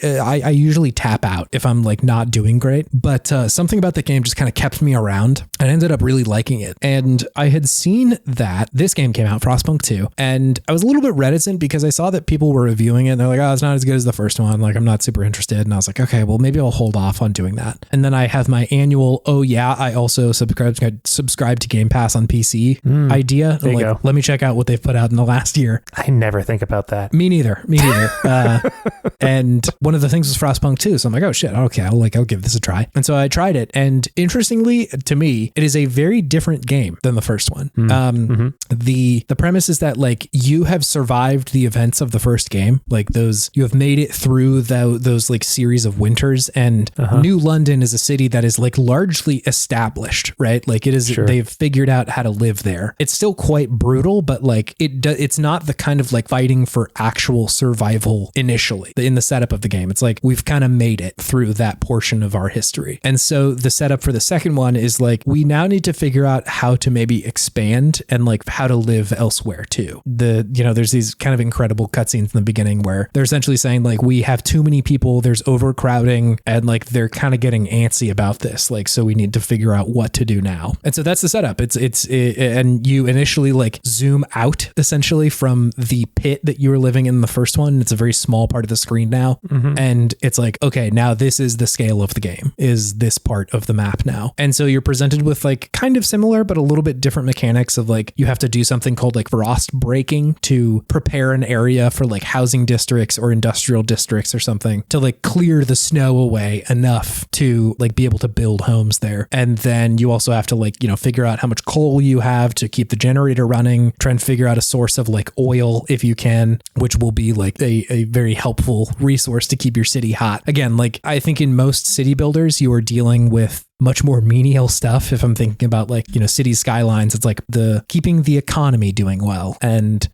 usually tap out if I'm like not doing great. But something about the game just kind of kept me around. I ended up really liking it. And I had seen that this game came out, Frostpunk 2, and I was a little bit reticent because I saw that people were reviewing it and they're like, oh, it's not as good as the first one. Like, I'm not super interested. And I was like, okay, well, maybe I'll hold off on doing that. And then I have my annual, oh yeah, I also subscribe to Game Pass on PC idea. There you like, go. Let me check out what they've put out in the last year. I never think about that. Me neither. And one of the things was Frostpunk 2. So I'm like, oh shit, okay, I'll give this a try. And so I tried it. And interestingly to me, it is a very different game than the first one. The premise is that like you have survived the events of the first game, like those, you have made it through those like series of winters, and New London is a city that is like largely established, right? Like it is, they've figured out how to live there. It's still quite brutal, but like it's not the kind of like fighting for actual survival initially in the setup of the game. It's like we've kind of made it through that portion of our history. And so the setup for the second one is like, we now need to figure out how to maybe expand and like how to live elsewhere too. There's these kind of incredible cutscenes in the beginning where they're essentially saying like, we have too many people, there's overcrowding, and like they're kind of getting antsy about this. Like, so we need to figure out what to do now. And so that's the setup. And you initially like zoom out essentially from the pit that you were living in the first one. It's a very small part of the screen now. And it's like, okay, now this is the scale of the game, is this part of the map now. And so you're presented with like kind of similar, but a little bit different mechanics of like, you have to do something called like frost breaking to prepare an area for like housing districts or industrial districts or something to like clear the snow away enough to like be able to build homes there. And then you also have to like, figure out how much coal you have to keep the generator running, try and figure out a source of like oil if you can, which will be like a very helpful resource to keep your city hot. Again, like I think in most city builders, you are dealing with much more menial stuff. If I'm thinking about like, city skylines, it's like keeping the economy doing well and,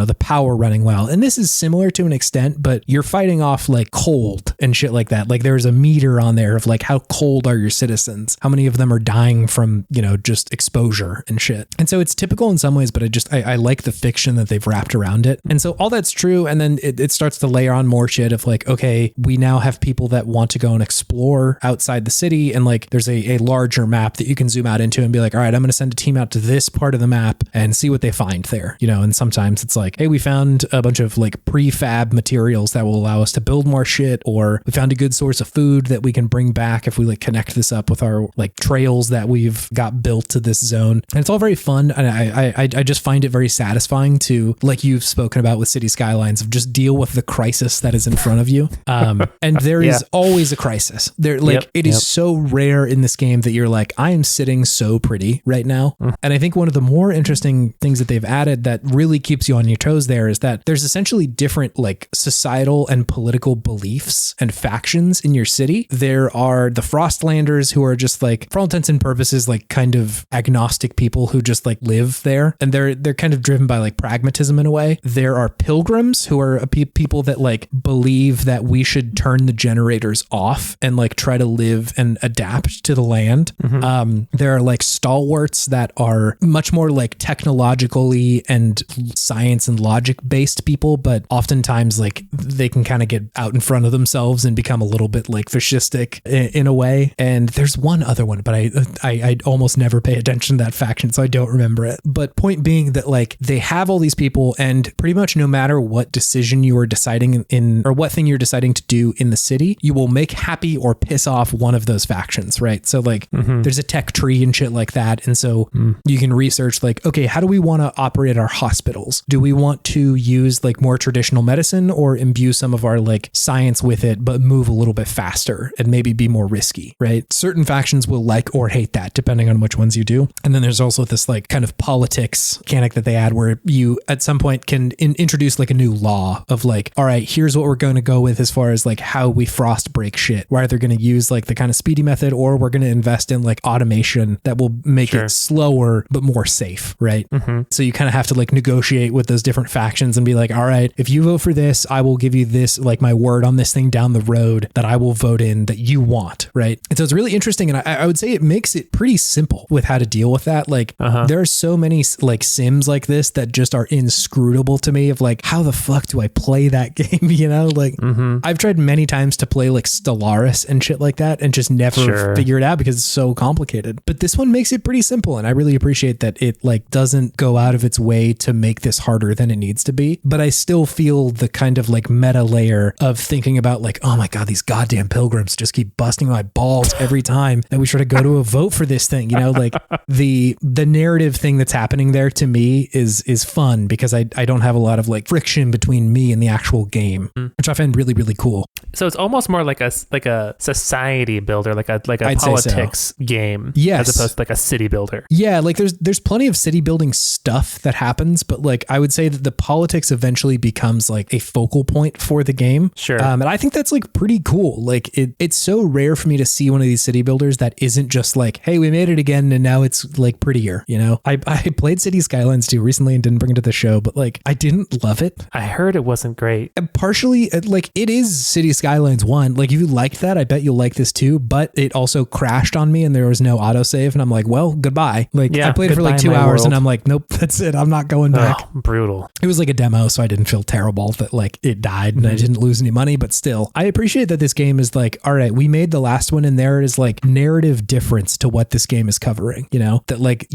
the power running well. And this is similar to an extent, but you're fighting off like cold and shit like that. Like there's a meter on there of like, how cold are your citizens? How many of them are dying from, just exposure and shit. And so it's typical in some ways, but I like the fiction that they've wrapped around it. And so all that's true. And then it starts to layer on more shit of like, okay, we now have people that want to go and explore outside the city and like there's a larger map that you can zoom out into and be like, all right, I'm going to send a team out to this part of the map and see what they find there, you know. And sometimes it's like, hey, we found a bunch of like prefab materials that will allow us to build more shit, or we found a good source of food that we can bring back if we like connect this up with our like trails that we've got built to this zone. And it's all very fun, and I just find it very satisfying to, like you've spoken about with City Skylines, of just deal with the crisis that is in front of you. And there is always a crisis there. Like it is so rare in this game that you're like, I am sitting so pretty right now. And I think one of the more interesting things that they've added that really keeps you on your toes there is that there's essentially different like societal and political beliefs and factions in your city. There are the Frostlanders, who are just like, for all intents and purposes, like kind of agnostic people who just like live there, and they're kind of driven by like pragmatism in a way. There are pilgrims, who are people that like believe that we should turn the generators off and like try to live and adapt to the land. There are like stalwarts that are much more like technologically and science and logic based people, but oftentimes like they can kind of get out in front of themselves and become a little bit like fascistic in a way. And there's one other one, but I almost never pay attention to that faction, so I don't remember it. But point being that like they have all these people, and pretty much no matter what decision you are deciding in, or what thing you're deciding to do in the city, you will make happy or piss off one of those factions, right? So like there's a tech tree and shit like that. And so you can research like, okay, how do we want to operate our hospitals? Do we want to use like more traditional medicine, or imbue some of our like science with it, but move a little bit faster and maybe be more risky, right? Certain factions will like or hate that depending on which ones you do. And then there's also this like kind of politics mechanic that they add where you at some point can introduce like a new law of like, all right, here's what we're going to go with as far as like how we frost break shit. We're either going to use like the kind of speedy method, or we're going to invest in like automation that will make it slower but more safe, right? So you kind of have to like negotiate with those different factions and be like, all right, if you vote for this, I will give you this, like my word on this thing down the road that I will vote in that you want, right? And so it's really interesting, and I would say it makes it pretty simple with how to deal with that. Like there are so many like sims like this that just are inscrutable to me, of like, how the fuck do I play that game? You know, like I've tried many times to play like Stellaris and shit like that and just never figure it out because it's so complicated. But this one makes it pretty simple, and I really appreciate that it like doesn't go out of its way to make this harder than it needs to be. But I still feel the kind of like meta layer of thinking about like, oh my God, these goddamn pilgrims just keep busting my balls every time that we try to go to a vote for this thing. You know, like the narrative thing that's happening there to me is fun, because I don't have a lot of like friction between me and the actual game, which I find really, really cool. So it's almost more like a society builder, like a politics game, as opposed to like a city builder. Yeah, like there's plenty of city building stuff that happens, but like I would say that the politics eventually becomes like a focal point for the game. And I think that's like pretty cool. Like it's so rare for me to see one of these city builders that isn't just like, hey, we made it again and now it's like prettier, you know? I played City Skylines 2 recently and didn't bring it to the show, but like I didn't love it. I heard it wasn't great. And partially, like it is City Skylines 1. Like if you liked that, I bet you'll like this too, but it also crashed on me and there was no autosave, and I'm like, well, goodbye. Like I played it for like 2 hours and I'm like, nope, that's it. I'm not going back. Brutal. It was like a demo, so I didn't feel terrible that like it died and I didn't lose any money, but still, I appreciate that this game is like, all right, we made the last one and there is like narrative difference to what this game is covering, you know, that like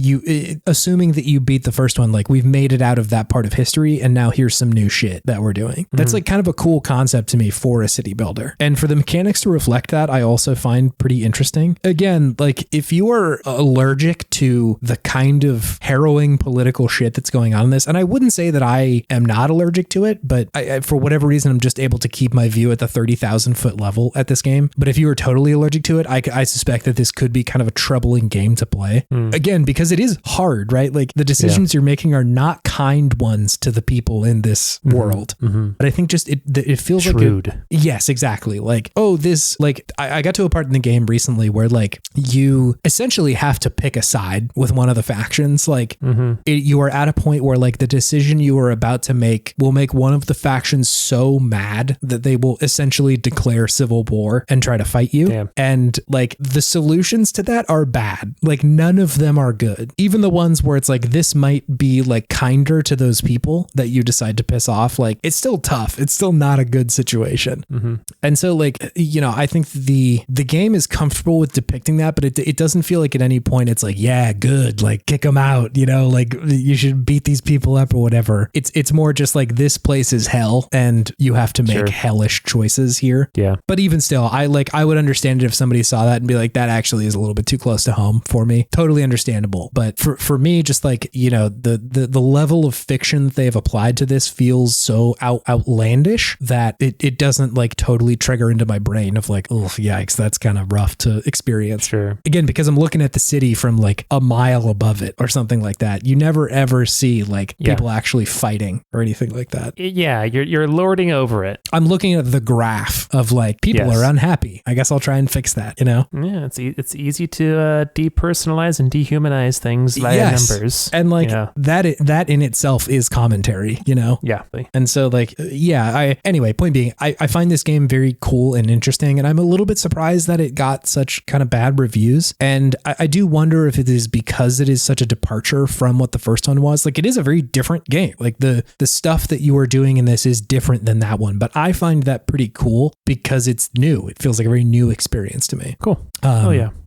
assuming that you beat the first one, like we've made it out of that part of history and now here's some new shit that we're doing. That's like kind of a cool concept to me for a city builder. And for the mechanics to reflect that, I also find pretty interesting. Again, like if you are allergic to the kind of harrowing political shit that's going on in this, and I wouldn't say that I am not allergic to it, but I for whatever reason, I'm just able to keep my view at the 30,000 foot level at this game. But if you are totally allergic to it, I suspect that this could be kind of a troubling game to play. Again, because it is hard, right? Like the decisions you're making are not kind ones to the people in this world. But I think just it feels shrewd. Like yes, exactly. Like, oh, this, like I got to a part in the game recently where like you essentially have to pick a side with one of the factions. Like you are at a point where like the decision you are about to make will make one of the factions so mad that they will essentially declare civil war and try to fight you. Damn. And like the solutions to that are bad. Like none of them are good. Even the ones where it's like, this might be like kinder to those people that you decide to piss off. Like it's still tough. It's still not a good situation. And so like, I think the game is comfortable with depicting that, but it doesn't feel like at any point it's like, yeah, good, like kick them out, like you should beat these people up or whatever. It's more just like, this place is hell and you have to make hellish choices here. Yeah. But even still, I would understand it if somebody saw that and be like, that actually is a little bit too close to home for me. Totally understandable. But for me, just like, the level of fiction that they have applied to this feels so outlandish that it doesn't like totally trigger into my brain of like, oh, yikes, that's kind of rough to experience. Sure. Again, because I'm looking at the city from like a mile above it or something like that. You never ever see like people actually fighting or anything like that. Yeah, you're lording over it. I'm looking at the graph of like, people are unhappy. I guess I'll try and fix that, Yeah, it's easy to depersonalize and dehumanize things via numbers. And like that in itself is commentary, Yeah. And so like, anyway, point being, I find this game very cool and interesting, and I'm a little bit surprised that it got such kind of bad reviews. And I do wonder if it is because it is such a departure from what the first one was. Like, it is a very different game. Like the stuff that you are doing in this is different than that one, but I find that pretty cool because it's new. It feels like a very new experience to me. Cool.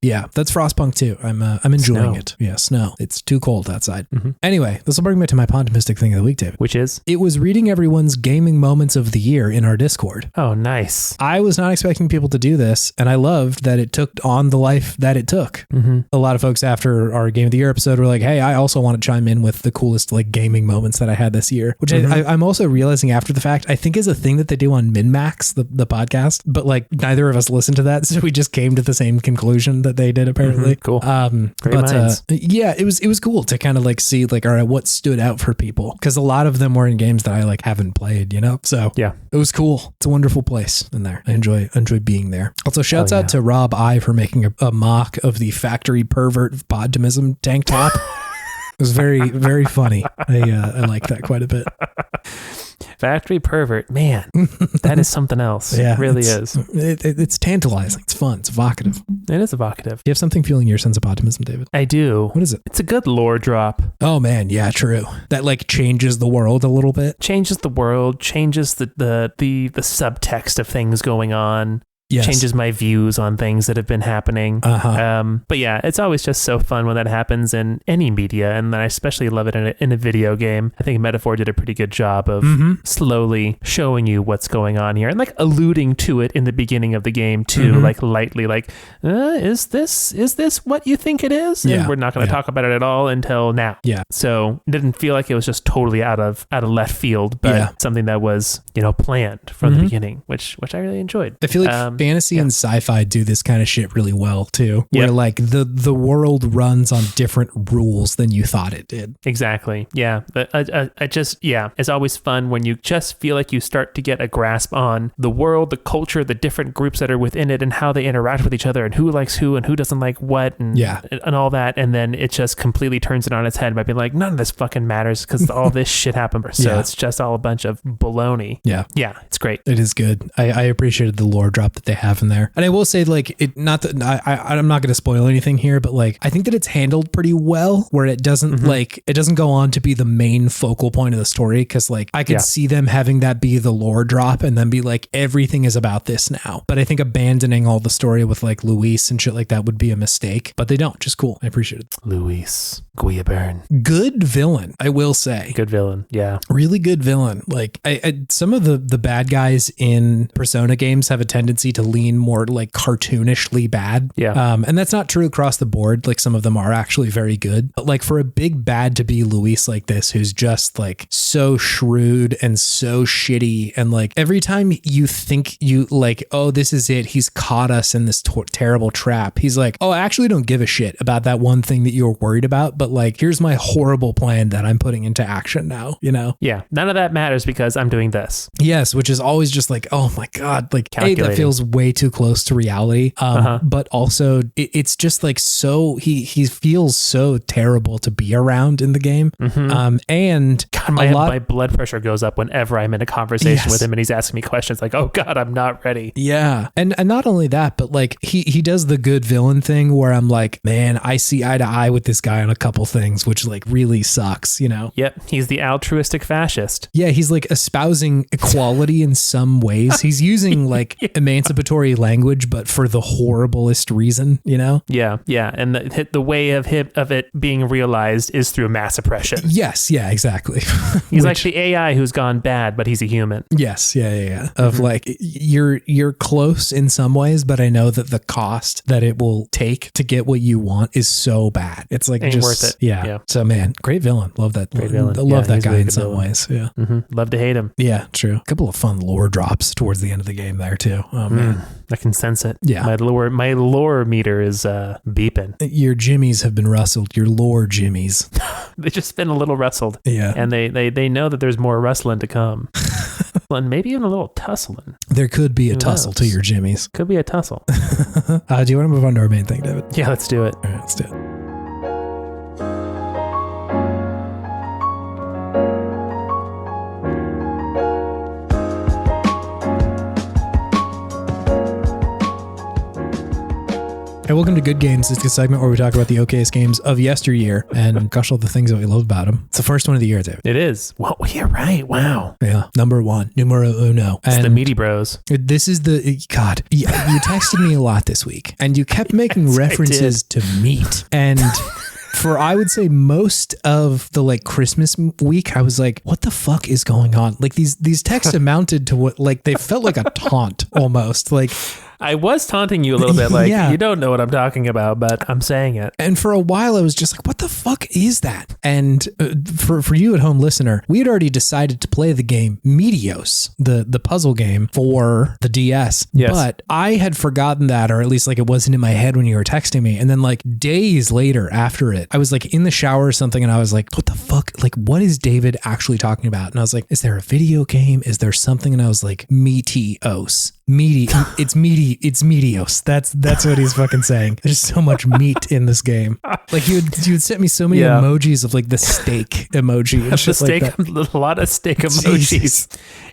Yeah, that's Frostpunk too. I'm enjoying it. Yeah, snow. It's too cold outside. Anyway, this will bring me to my Podtimistic thing of the week, David. Which is? It was reading everyone's gaming moments of the year in our Discord. Oh, nice. I was not expecting people to do this, and I loved that it took on the life that it took. A lot of folks after our Game of the Year episode were like, hey, I also want to chime in with the coolest like gaming moments that I had this year, which I'm also realizing after the fact, I think is a thing that they do on MinMax, the podcast, but like neither of us listened to that, so we just came to the same conclusion that they did apparently. Cool. Great minds. It was cool to kind of like see like, all right, what stood out for people, because a lot of them were in games that I like haven't played, so yeah, it was cool. It's a wonderful place in there. I enjoy being there. Also, shouts out to Rob I for making a mock of the factory pervert Podtimism tank top. It was very, very funny. I like that quite a bit. Factory pervert, man, that is something else. Yeah, it really is. It's tantalizing. It's fun. It's evocative. It is evocative. Do you have something fueling your sense of optimism, David? I do. What is it? It's a good lore drop. Oh man, yeah, true. That like changes the world a little bit. Changes the world. Changes the subtext of things going on. Yes. Changes my views on things that have been happening. But yeah, it's always just so fun when that happens in any media, and I especially love it in a video game. I think Metaphor did a pretty good job of slowly showing you what's going on here and like alluding to it in the beginning of the game too, like lightly, like, is this what you think it is? And we're not going to talk about it at all until now. Yeah. So it didn't feel like it was just totally out of left field, but something that was, planned from the beginning, which I really enjoyed. I feel like fantasy and sci-fi do this kind of shit really well too, where like the world runs on different rules than you thought it did. Exactly. Yeah. It's always fun when you just feel like you start to get a grasp on the world, the culture, the different groups that are within it and how they interact with each other and who likes who and who doesn't like what and all that. And then it just completely turns it on its head by being like, none of this fucking matters because all this shit happened. So it's just all a bunch of baloney. Yeah. Yeah. It's great. It is good. I appreciated the lore drop that they have in there. And I will say, like, I'm not going to spoil anything here, but like, I think that it's handled pretty well where it doesn't it doesn't go on to be the main focal point of the story. Cause like I could see them having that be the lore drop and then be like, everything is about this now. But I think abandoning all the story with like Luis and shit like that would be a mistake, but they don't. Just cool. I appreciate it. Luis Guyaburn. Good villain, I will say. Good villain. Yeah. Really good villain. Like some of the bad guys in Persona games have a tendency to lean more like cartoonishly bad. Yeah. And that's not true across the board. Like some of them are actually very good. But like for a big bad to be Luis like this, who's just like so shrewd and so shitty. And like every time you think you like, oh, this is it, he's caught us in this terrible trap. He's like, oh, I actually don't give a shit about that one thing that you were worried about. But like, here's my horrible plan that I'm putting into action now, Yeah. None of that matters because I'm doing this. Yes. Which is always just like, oh my God, like, hey, that feels feels way too close to reality. But also it's just like so he feels so terrible to be around in the game. And God, my blood pressure goes up whenever I'm in a conversation with him and he's asking me questions like, oh God, I'm not ready. Yeah. And not only that, but like he does the good villain thing where I'm like, man, I see eye to eye with this guy on a couple things, which like really sucks, you know? Yep. He's the altruistic fascist. Yeah. He's like espousing equality in some ways. He's using like emancipatory language, but for the horriblest reason, you know? Yeah. Yeah. And the way of it being realized is through mass oppression. Yes. Yeah, exactly. He's like the AI who's gone bad, but he's a human. Yes. Yeah. Of like, you're close in some ways, but I know that the cost that it will take to get what you want is so bad. It's like ain't just worth it. Yeah. So man, great villain. Love that. Great villain. Love that guy in some ways. Yeah. Love to hate him. Yeah, true. A couple of fun lore drops towards the end of the game there too. Oh man. I can sense it. Yeah. My lore meter is beeping. Your jimmies have been rustled. Your lore jimmies. They've just been a little rustled. Yeah. And they know that there's more rustling to come. And maybe even a little tussling. There could be a tussle to your jimmies. Could be a tussle. Do you want to move on to our main thing, David? Yeah, let's do it. All right, let's do it. Hey, welcome to Good Games. It's a segment where we talk about the okayest games of yesteryear and gosh, all the things that we love about them. It's the first one of the year, David. It is. Well, yeah, right. Wow. Yeah. Number one. Numero uno. It's the Meaty Bros. This is God. You texted me a lot this week and you kept making references to meat. And for, I would say, most of the like Christmas week, I was like, what the fuck is going on? Like these texts amounted to what, like they felt like a taunt almost. Like, I was taunting you a little bit, like, you don't know what I'm talking about, but I'm saying it. And for a while, I was just like, what the fuck is that? And for you at home listener, we had already decided to play the game Meteos, the puzzle game for the DS. Yes. But I had forgotten that, or at least like it wasn't in my head when you were texting me. And then like days later after it, I was like in the shower or something, and I was like, what the fuck? Like, what is David actually talking about? And I was like, is there a video game? Is there something? And I was like, Meteos. It's Meteos. That's what he's fucking saying. There's so much meat in this game. Like you would sent me so many emojis of like the steak emoji and shit like that. A lot of steak emojis. Jesus.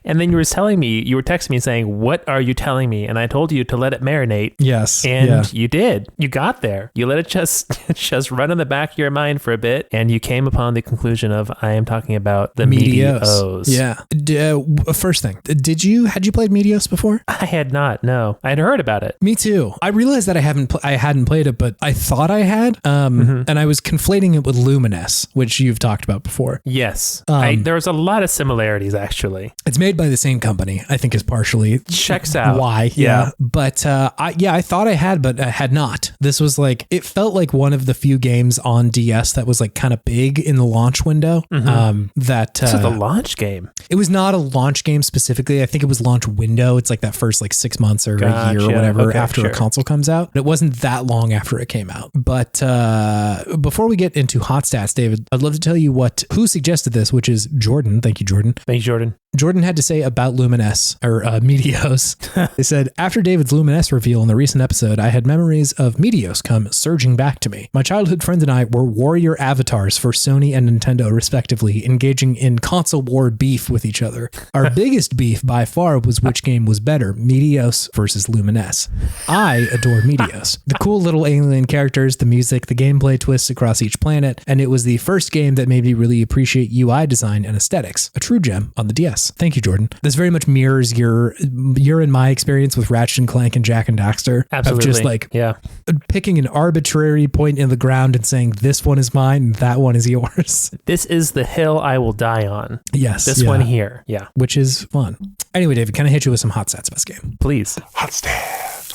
And then you were texting me saying, what are you telling me? And I told you to let it marinate. Yes. And you did. You got there. You let it just run in the back of your mind for a bit. And you came upon the conclusion of, I am talking about the Meteos. Yeah. First thing, had you played Meteos before? I had not. No, I had heard about it. Me too. I realized that I hadn't played it, but I thought I had. And I was conflating it with Lumines, which you've talked about before. Yes. There's a lot of similarities, actually. It's made by the same company, I think is partially checks out why. Yeah. But I thought I had, but I had not. This was like, it felt like one of the few games on DS that was like kind of big in the launch window. This is the launch game. It was not a launch game specifically. I think it was launch window. It's like that first like 6 months or a year or whatever after a console comes out. It wasn't that long after it came out. But before we get into hot stats, David, I'd love to tell you who suggested this, which is Jordan. Thank you, Jordan. Thank you, Jordan. Jordan had to say about Lumines or Meteos. They said, after David's Lumines reveal in the recent episode, I had memories of Meteos come surging back to me. My childhood friends and I were warrior avatars for Sony and Nintendo, respectively, engaging in console war beef with each other. Our biggest beef by far was which game was better, Meteos versus Lumines. I adore Meteos. The cool little alien characters, the music, the gameplay twists across each planet, and it was the first game that made me really appreciate UI design and aesthetics. A true gem on the DS. Thank you, Jordan. This very much mirrors your and my experience with Ratchet & Clank and Jak and Daxter. Absolutely. Of just like picking an arbitrary point in the ground and saying, this one is mine and that one is yours. This is the hill I will die on. Yes. This one here. Yeah. Which is fun. Anyway, David, can I hit you with some hot stats about this game? Please. Hot stats.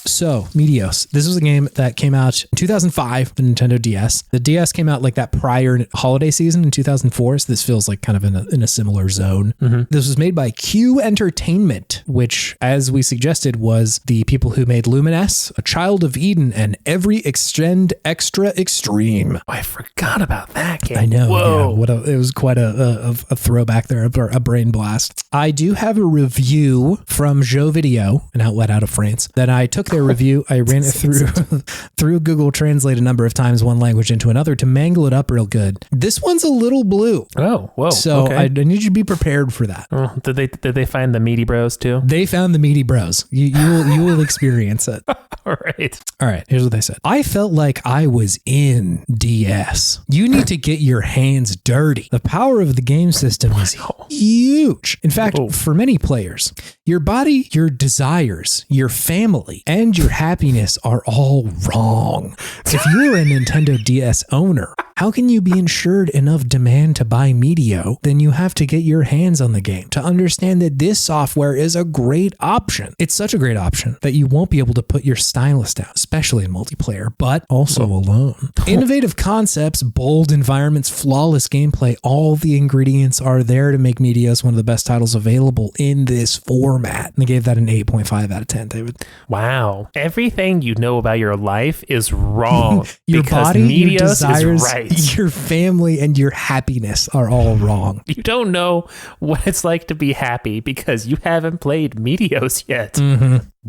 So Meteos, this was a game that came out in 2005, the Nintendo DS. The DS came out like that prior holiday season in 2004, so this feels like kind of in a similar zone. This was made by Q Entertainment, which, as we suggested, was the people who made Lumines, A Child of Eden, and Every Extend Extra Extreme. Oh, I forgot about that game. I know. Whoa. Yeah, it was quite a throwback there, a brain blast. I do have a review from Joe Video, an outlet out of France, that I took their review. I ran it through Google Translate a number of times, one language into another, to mangle it up real good. This one's a little blue. Oh, whoa. So okay. I need you to be prepared for that. Did they find the meaty bros too? They found the meaty bros. You will experience it. All right. All right. Here's what they said. I felt like I was in DS. You need to get your hands dirty. The power of the game system is huge. In fact, for many players, your body, your desires, your family, and your happiness are all wrong. If you're a Nintendo DS owner, how can you be insured enough demand to buy Meteo? Then you have to get your hands on the game to understand that this software is a great option. It's such a great option that you won't be able to put your stylus down, especially in multiplayer, but also alone. Innovative concepts, bold environments, flawless gameplay, all the ingredients are there to make Meteos one of the best titles available in this format. And they gave that an 8.5 out of 10, David. Wow. Everything you know about your life is wrong. Your body, Meteos your desires, is right. your family, and your happiness are all wrong. You don't know what it's like to be happy because you haven't played Meteos yet.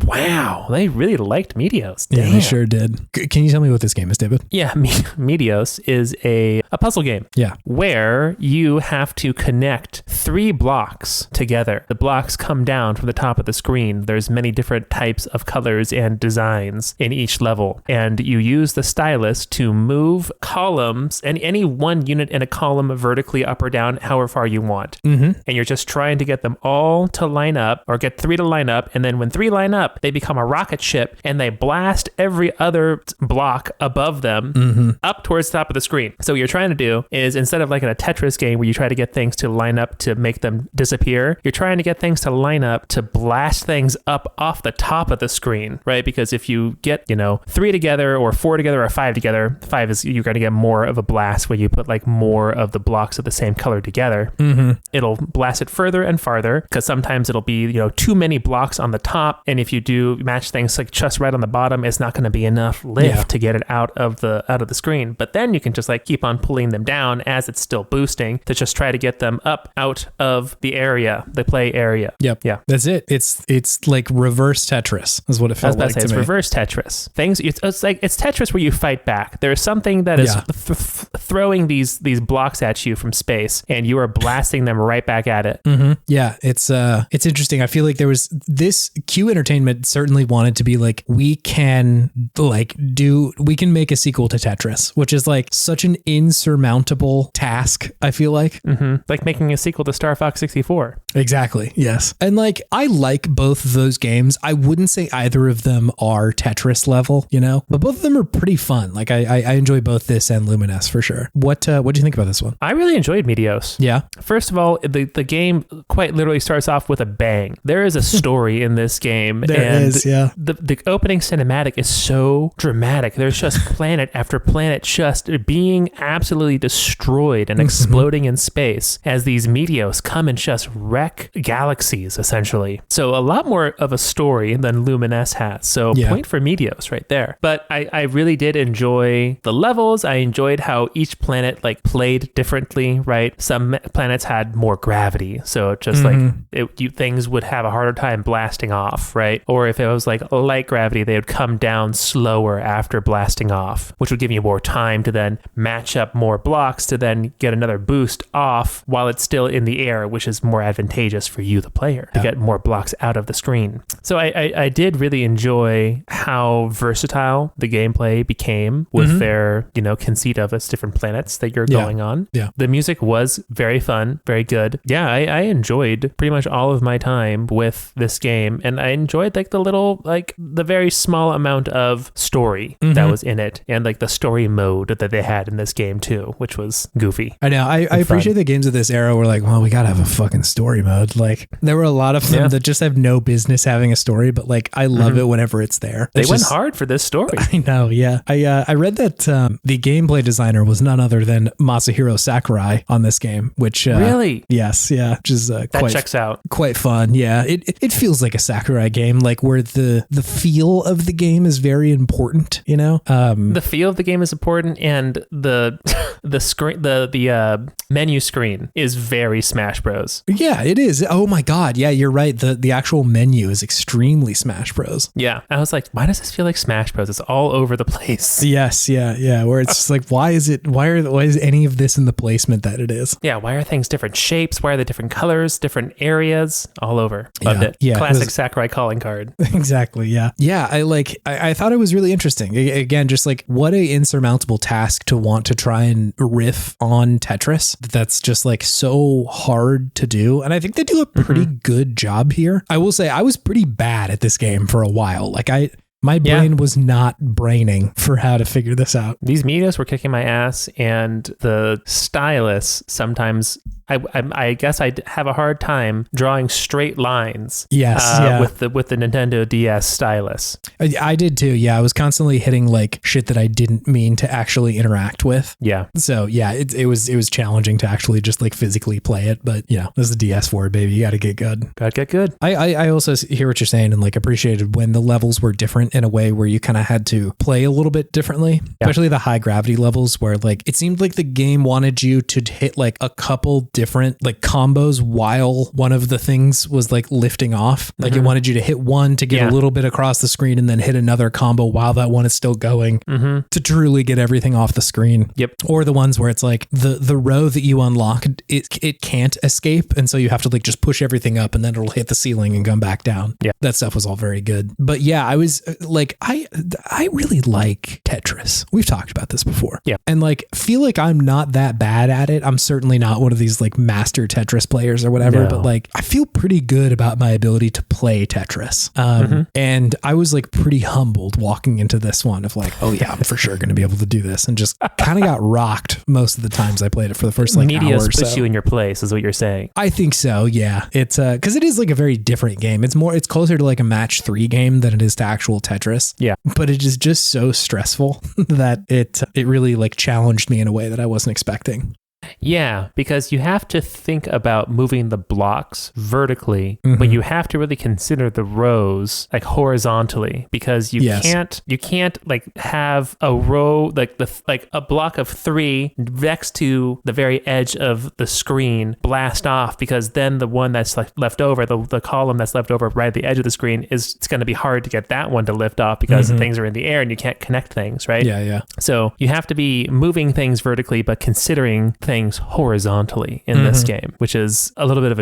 Wow, they really liked Meteos. Damn. Yeah, they sure did. Can you tell me what this game is, David? Yeah, Meteos is a puzzle game. Yeah. Where you have to connect 3 blocks together. The blocks come down from the top of the screen. There's many different types of colors and designs in each level. And you use the stylus to move columns and any one unit in a column vertically up or down, however far you want. And you're just trying to get them all to line up, or get 3 to line up. And then when 3 line up, they become a rocket ship and they blast every other block above them up towards the top of the screen. So what you're trying to do is, instead of like in a Tetris game where you try to get things to line up to make them disappear, you're trying to get things to line up to blast things up off the top of the screen, right? Because if you get, 3 together or 4 together or 5 together, 5 is, you're going to get more of a blast when you put like more of the blocks of the same color together. It'll blast it further and farther, because sometimes it'll be, too many blocks on the top. And if you do match things like just right on the bottom, it's not going to be enough lift to get it out of the screen. But then you can just like keep on pulling them down as it's still boosting to just try to get them up out of the area, the play area. Yep. Yeah. That's it. It's like reverse Tetris is what it felt like to me. It's reverse Tetris. It's like it's Tetris where you fight back. There's something that is throwing these blocks at you from space, and you are blasting them right back at it. Yeah, it's interesting. I feel like there was this Q Entertainment certainly wanted to be like, we can make a sequel to Tetris, which is like such an insurmountable task, I feel like. Like making a sequel to Starfox 64. Exactly. Yes. And like, I like both of those games. I wouldn't say either of them are Tetris level, but both of them are pretty fun. Like I enjoy both this and Lumines for sure. What do you think about this one? I really enjoyed Meteos. Yeah. First of all, the game quite literally starts off with a bang. There is a story in this game. The opening cinematic is so dramatic. There's just planet after planet just being absolutely destroyed and exploding in space as these meteos come and just wreck galaxies, essentially. So a lot more of a story than Lumines has. So point for Meteos right there. But I really did enjoy the levels. I enjoyed how each planet like played differently, right? Some planets had more gravity. So just things would have a harder time blasting off, right? Or if it was like light gravity, they would come down slower after blasting off, which would give you more time to then match up more blocks to then get another boost off while it's still in the air, which is more advantageous for you, the player, to get more blocks out of the screen. So I did really enjoy how versatile the gameplay became with their, conceit of its different planets that you're going on. Yeah. The music was very fun, very good. Yeah, I enjoyed pretty much all of my time with this game, and I enjoyed enjoyed like the very small amount of story that was in it, and like the story mode that they had in this game too, which was goofy. I know. I appreciate the games of this era were like, well, we gotta have a fucking story mode. Like there were a lot of them that just have no business having a story, but like I love it whenever it's there. They went hard for this story. I know. Yeah. I read that the gameplay designer was none other than Masahiro Sakurai on this game, which really? Yes. Yeah. Which is that checks out. Quite fun. Yeah. It feels like a Sakurai game, like where the feel of the game is very important, you know? The feel of the game is important, and the screen, the menu screen is very Smash Bros. Yeah, it is. Oh my God. Yeah, you're right. The actual menu is extremely Smash Bros. Yeah. I was like, why does this feel like Smash Bros? It's all over the place. Yes. Yeah. Where it's just like, why is any of this in the placement that it is? Yeah. Why are things different shapes? Why are they different colors, different areas? All over. Loved it. Yeah. Classic Sakurai calling card. Exactly. Yeah. Yeah. I thought it was really interesting. Again, just like what a insurmountable task to want to try and riff on Tetris. That's just like so hard to do. And I think they do a pretty good job here. I will say I was pretty bad at this game for a while. Like my brain was not braining for how to figure this out. These Meteos were kicking my ass, and the stylus sometimes, I guess I'd have a hard time drawing straight lines. Yes, with the Nintendo DS stylus. I did too. Yeah, I was constantly hitting like shit that I didn't mean to actually interact with. Yeah. So yeah, it was challenging to actually just like physically play it. But yeah, this is the DS for it, baby. You got to get good. Got to get good. I also hear what you're saying and like appreciated when the levels were different in a way where you kind of had to play a little bit differently, especially the high gravity levels where like it seemed like the game wanted you to hit like a couple different like combos while one of the things was like lifting off. Like it wanted you to hit one to get a little bit across the screen and then hit another combo while that one is still going to truly get everything off the screen. Yep. Or the ones where it's like the row that you unlock, it can't escape. And so you have to like just push everything up and then it'll hit the ceiling and come back down. Yeah. That stuff was all very good. But yeah, I was like, I really like Tetris. We've talked about this before. Yeah. And like, feel like I'm not that bad at it. I'm certainly not one of these like master Tetris players or whatever, but like, I feel pretty good about my ability to play Tetris. And I was like pretty humbled walking into this one of like, oh yeah, I'm for sure going to be able to do this. And just kind of got rocked most of the times I played it for the first like hour or so. Puts you in your place is what you're saying. I think so. Yeah. It's cause it is like a very different game. It's closer to like a match 3 game than it is to actual Tetris. Yeah. But it is just so stressful that it really like challenged me in a way that I wasn't expecting. Yeah, because you have to think about moving the blocks vertically, but you have to really consider the rows like horizontally, because you can't like have a row like a block of 3 next to the very edge of the screen blast off, because then the one that's like left over, the column that's left over right at the edge of the screen it's going to be hard to get that one to lift off because things are in the air and you can't connect things, right? Yeah. So you have to be moving things vertically, but considering things horizontally in this game, which is a little bit of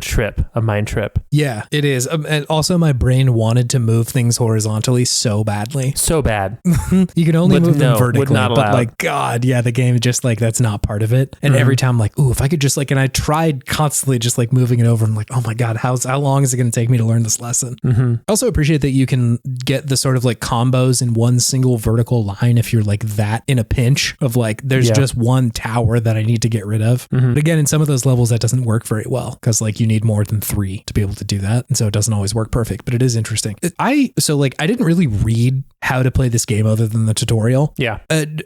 a mind trip. Yeah, it is. And also my brain wanted to move things horizontally so badly. So bad. You can only move them vertically, but like, God, yeah, the game just like, that's not part of it. And every time I'm like, ooh, if I could just like, and I tried constantly just like moving it over. I'm like, oh my God, how long is it going to take me to learn this lesson? I also appreciate that you can get the sort of like combos in one single vertical line if you're like that in a pinch of like, there's just one tower that I need to get rid of. But again, in some of those levels that doesn't work very well because like you need more than 3 to be able to do that. And so it doesn't always work perfect, but it is interesting. I didn't really read how to play this game other than the tutorial. Yeah.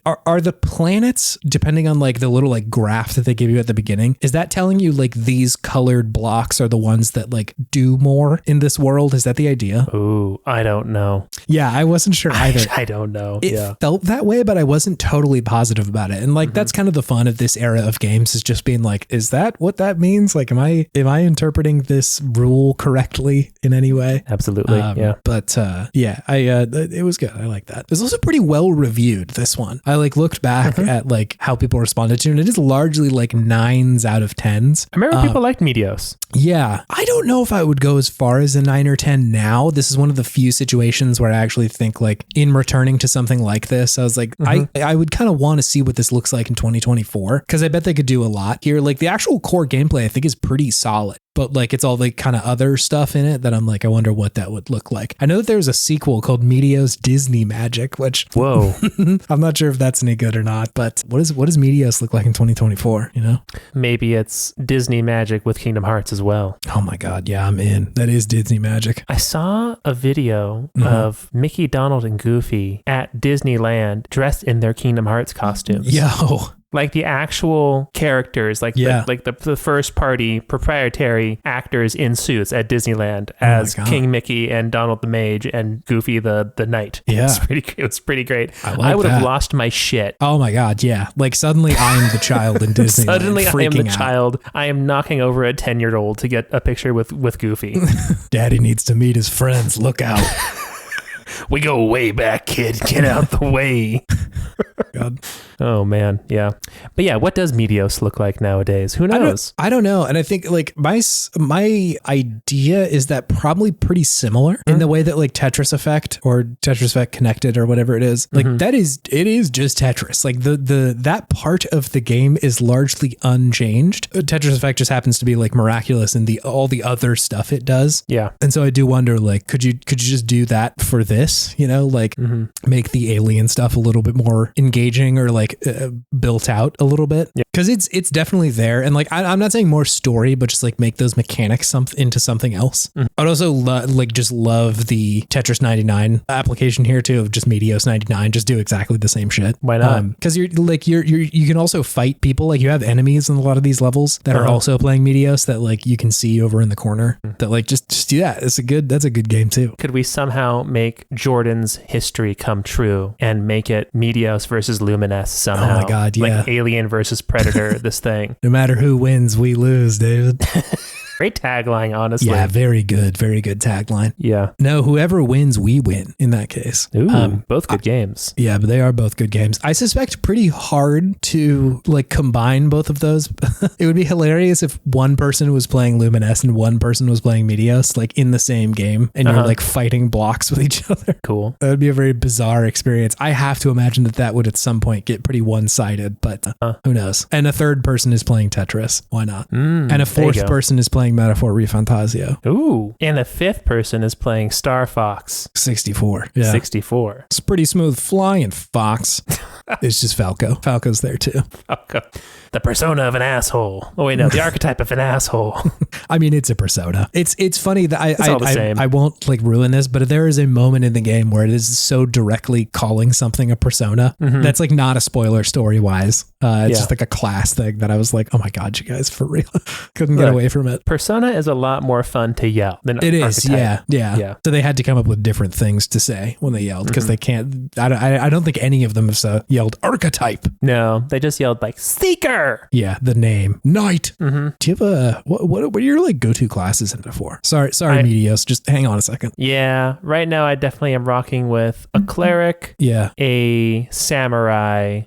Are the planets, depending on like the little like graph that they give you at the beginning, is that telling you like these colored blocks are the ones that like do more in this world? Is that the idea? Ooh, I don't know. Yeah, I wasn't sure either. I don't know. It felt that way, but I wasn't totally positive about it. And like, that's kind of the fun of this era of games, is just being like, is that what that means? Like, am I interpreting this rule correctly in any way? Absolutely. Yeah. But it was good. I like that. It was also pretty well reviewed, this one. I like looked back at like how people responded to it, and it is largely like 9s out of 10s. I remember people liked Meteos. Yeah. I don't know if I would go as far as a 9 or 10 now. This is one of the few situations where I actually think like in returning to something like this, I was like, I would kind of want to see what this looks like in 2024, because I bet they could do do a lot here. Like the actual core gameplay, I think is pretty solid. But like it's all the kind of other stuff in it that I'm like, I wonder what that would look like. I know that there's a sequel called Meteos Disney Magic, which whoa, I'm not sure if that's any good or not. But what does Meteos look like in 2024? You know, maybe it's Disney Magic with Kingdom Hearts as well. Oh my God, yeah, I'm in. That is Disney Magic. I saw a video of Mickey, Donald, and Goofy at Disneyland dressed in their Kingdom Hearts costumes. Yo. Like the actual characters, like the first party proprietary actors in suits at Disneyland as King Mickey and Donald the Mage and Goofy the Knight. Yeah. It was pretty great. I would have lost my shit. Oh my God, yeah. Like suddenly I'm the child in Disneyland. Suddenly I am the child. I am knocking over a 10-year-old to get a picture with Goofy. Daddy needs to meet his friends. Look out. We go way back, kid. Get out the way. God. Oh man, yeah. But yeah, what does Meteos look like nowadays? Who knows? I don't know. And I think like my idea is that probably pretty similar in the way that like Tetris Effect or Tetris Effect Connected or whatever it is. Like it is just Tetris. Like that part of the game is largely unchanged. Tetris Effect just happens to be like miraculous in all the other stuff it does. Yeah. And so I do wonder, like, could you just do that for this? You know, like make the alien stuff a little bit more engaging or like built out a little bit, because it's definitely there. And like I'm not saying more story, but just like make those mechanics into something else. I'd also love the Tetris 99 application here too, of just Meteos 99. Just do exactly the same shit. Why not? Because you can also fight people. Like you have enemies in a lot of these levels that are also playing Meteos that like you can see over in the corner. That like just do that. That's a good game too. Could we somehow make Jordan's history come true and make it Meteos versus Luminous somehow? Oh my God, yeah. Like Alien versus Predator, this thing. No matter who wins, we lose, David. Great tagline, honestly. Yeah, very good tagline. Yeah. No, whoever wins, we win in that case. Ooh, both good games. Yeah, but they are both good games. I suspect pretty hard to like combine both of those. It would be hilarious if one person was playing Luminous and one person was playing Meteos, like in the same game, and you're like fighting blocks with each other. Cool. That would be a very bizarre experience. I have to imagine that would at some point get pretty one-sided, but who knows? And a third person is playing Tetris. Why not? And a fourth person is playing Metaphor Refantazio. Ooh. And a fifth person is playing Starfox. 64. Yeah. 64. It's pretty smooth flying, Fox. It's just Falco. Falco's there too. Falco. The persona of an asshole. Oh wait, no, the archetype of an asshole. I mean, it's a persona. It's funny that I won't like ruin this, but there is a moment in the game where it is so directly calling something a persona. That's like not a spoiler story wise. It's just like a class thing that I was like, oh my God, you guys, for real. Couldn't get away from it. Persona is a lot more fun to yell than it archetype. is. Yeah. So they had to come up with different things to say when they yelled, because they can't, I don't think any of them have yelled archetype. No, they just yelled like Seeker. Yeah, the name Knight. Do you have what are your like go-to classes in Metaphor? Sorry, Meteos. Just hang on a second. Yeah, right now I definitely am rocking with a cleric. Yeah, a samurai.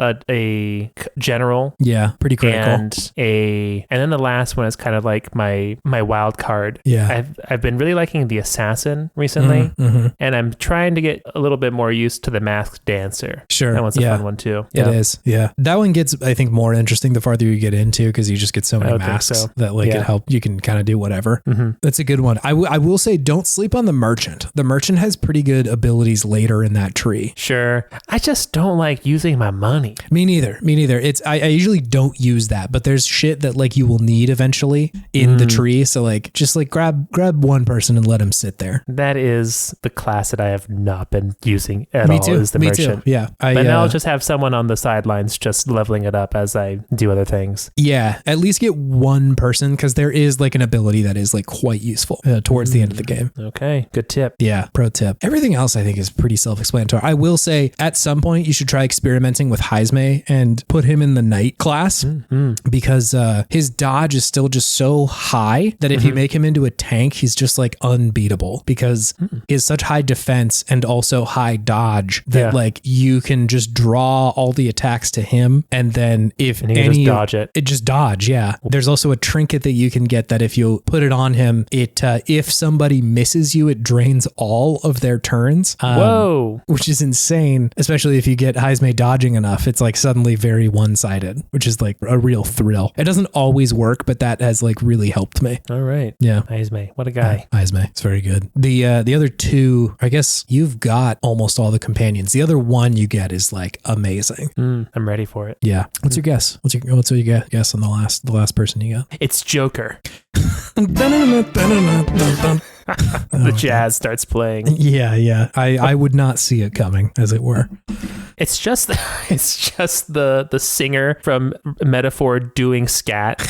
A general, pretty critical, and then the last one is kind of like my wild card. I've been really liking the assassin recently, and I'm trying to get a little bit more used to the masked dancer. Sure, that one's a fun one too. It is. Yeah, that one gets, I think, more interesting the farther you get into, because you just get so many masks that like it help. You can kind of do whatever. That's a good one. I will say, don't sleep on the merchant. The merchant has pretty good abilities later in that tree. Sure, I just don't like using my money. Me neither. It's I usually don't use that, but there's shit that like you will need eventually in the tree. So like just like grab one person and let him sit there. That is the class that I have not been using at all. Is the merchant. Too. Yeah. But now I'll just have someone on the sidelines just leveling it up as I do other things. Yeah. At least get one person, because there is like an ability that is like quite useful towards the end of the game. Okay. Good tip. Yeah. Pro tip. Everything else I think is pretty self-explanatory. I will say at some point you should try experimenting with Heisme and put him in the Knight class, because his dodge is still just so high that if you make him into a tank, he's just like unbeatable, because he has such high defense and also high dodge that like you can just draw all the attacks to him, and then if just dodge it. Just dodge. Yeah. There's also a trinket that you can get that if you put it on him, it if somebody misses you, it drains all of their turns. Whoa. Which is insane, especially if you get Heisme dodging enough. It's like suddenly very one-sided, which is like a real thrill. It doesn't always work, but that has like really helped me. All right. Yeah. Aizme. What a guy. Aizme. It's very good. The other two, I guess you've got almost all the companions. The other one you get is like amazing. I'm ready for it. Yeah. What's your guess? What's your guess on the last person you got? It's Joker. The jazz starts playing. Yeah. I would not see it coming, as it were. It's just the singer from Metaphor doing scat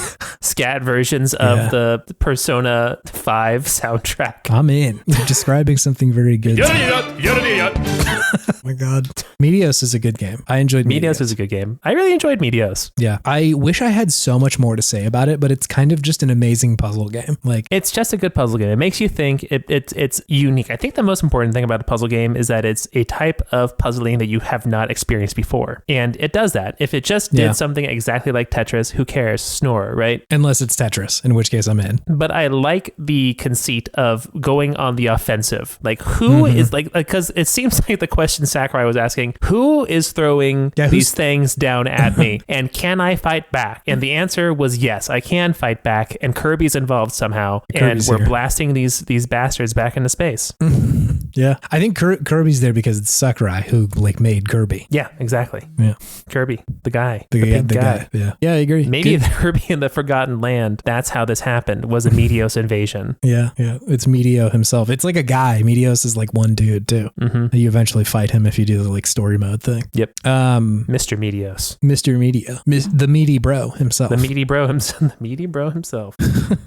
versions of the Persona 5 soundtrack. I'm in. You're describing something very good. Oh my God. Meteos is a good game. I enjoyed Meteos. Meteos is a good game. I really enjoyed Meteos. Yeah. I wish I had so much more to say about it, but it's kind of just an amazing puzzle game. Like, it's just a good puzzle game. It makes you think. It's unique. I think the most important thing about a puzzle game is that it's a type of puzzling that you have not experienced before. And it does that. If it just did something exactly like Tetris, who cares? Snore, right? Unless it's Tetris, in which case I'm in. But I like the conceit of going on the offensive. Like, who is like, because it seems like the question Sakurai was asking, who is throwing these things down at me? And can I fight back? And the answer was yes, I can fight back. And Kirby's involved somehow. Kirby's and we're here. Blasting these bastards back into space. Yeah. I think Kirby's there because it's Sakurai who like made Kirby. Yeah, exactly. Yeah. Kirby, the guy. The big guy. Yeah. Yeah, I agree. Maybe the Kirby in the Forgotten Land, that's how this happened, was a Meteos invasion. Yeah. It's Meteo himself. It's like a guy. Meteos is like one dude too. You eventually fight him if you do the like story mode thing. Yep. Mr. Meteos. Mr. Meteo. The meaty bro himself. The meaty bro himself.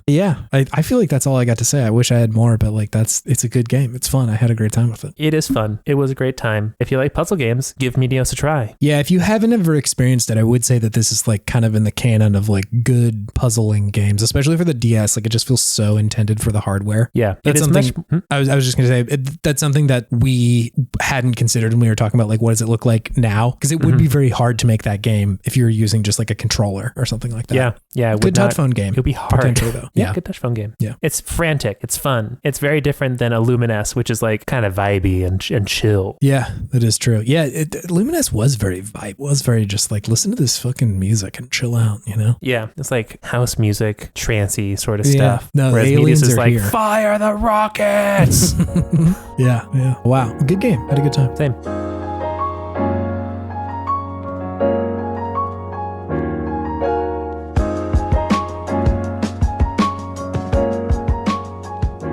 Yeah. I feel like that's all I got to say. I wish I had more, but like it's a good game. It's fun. I had a great time with it. It is fun. It was a great time. If you like puzzle games, give Meteos a try. Yeah, if you haven't ever experienced it, I would say that this is like kind of in the canon of like good puzzling games, especially for the DS. Like it just feels so intended for the hardware. Yeah, that's something. I was just going to say that's something that we hadn't considered when we were talking about like what does it look like now? Because it would be very hard to make that game if you were using just like a controller or something like that. Yeah. Good touch phone game. It would be hard. Potentially though. Yeah, good touch phone game. Yeah, it's frantic. It's fun. It's very different than a Lumines, which is like kind of vibey and chill. Yeah, that is true. Yeah, Lumines was very just like listen to this fucking music and chill out, you know? Yeah, it's like house music, trancey sort of stuff. No, whereas aliens Meteos is like, here. Fire the rockets! Yeah. Wow, good game. Had a good time. Same.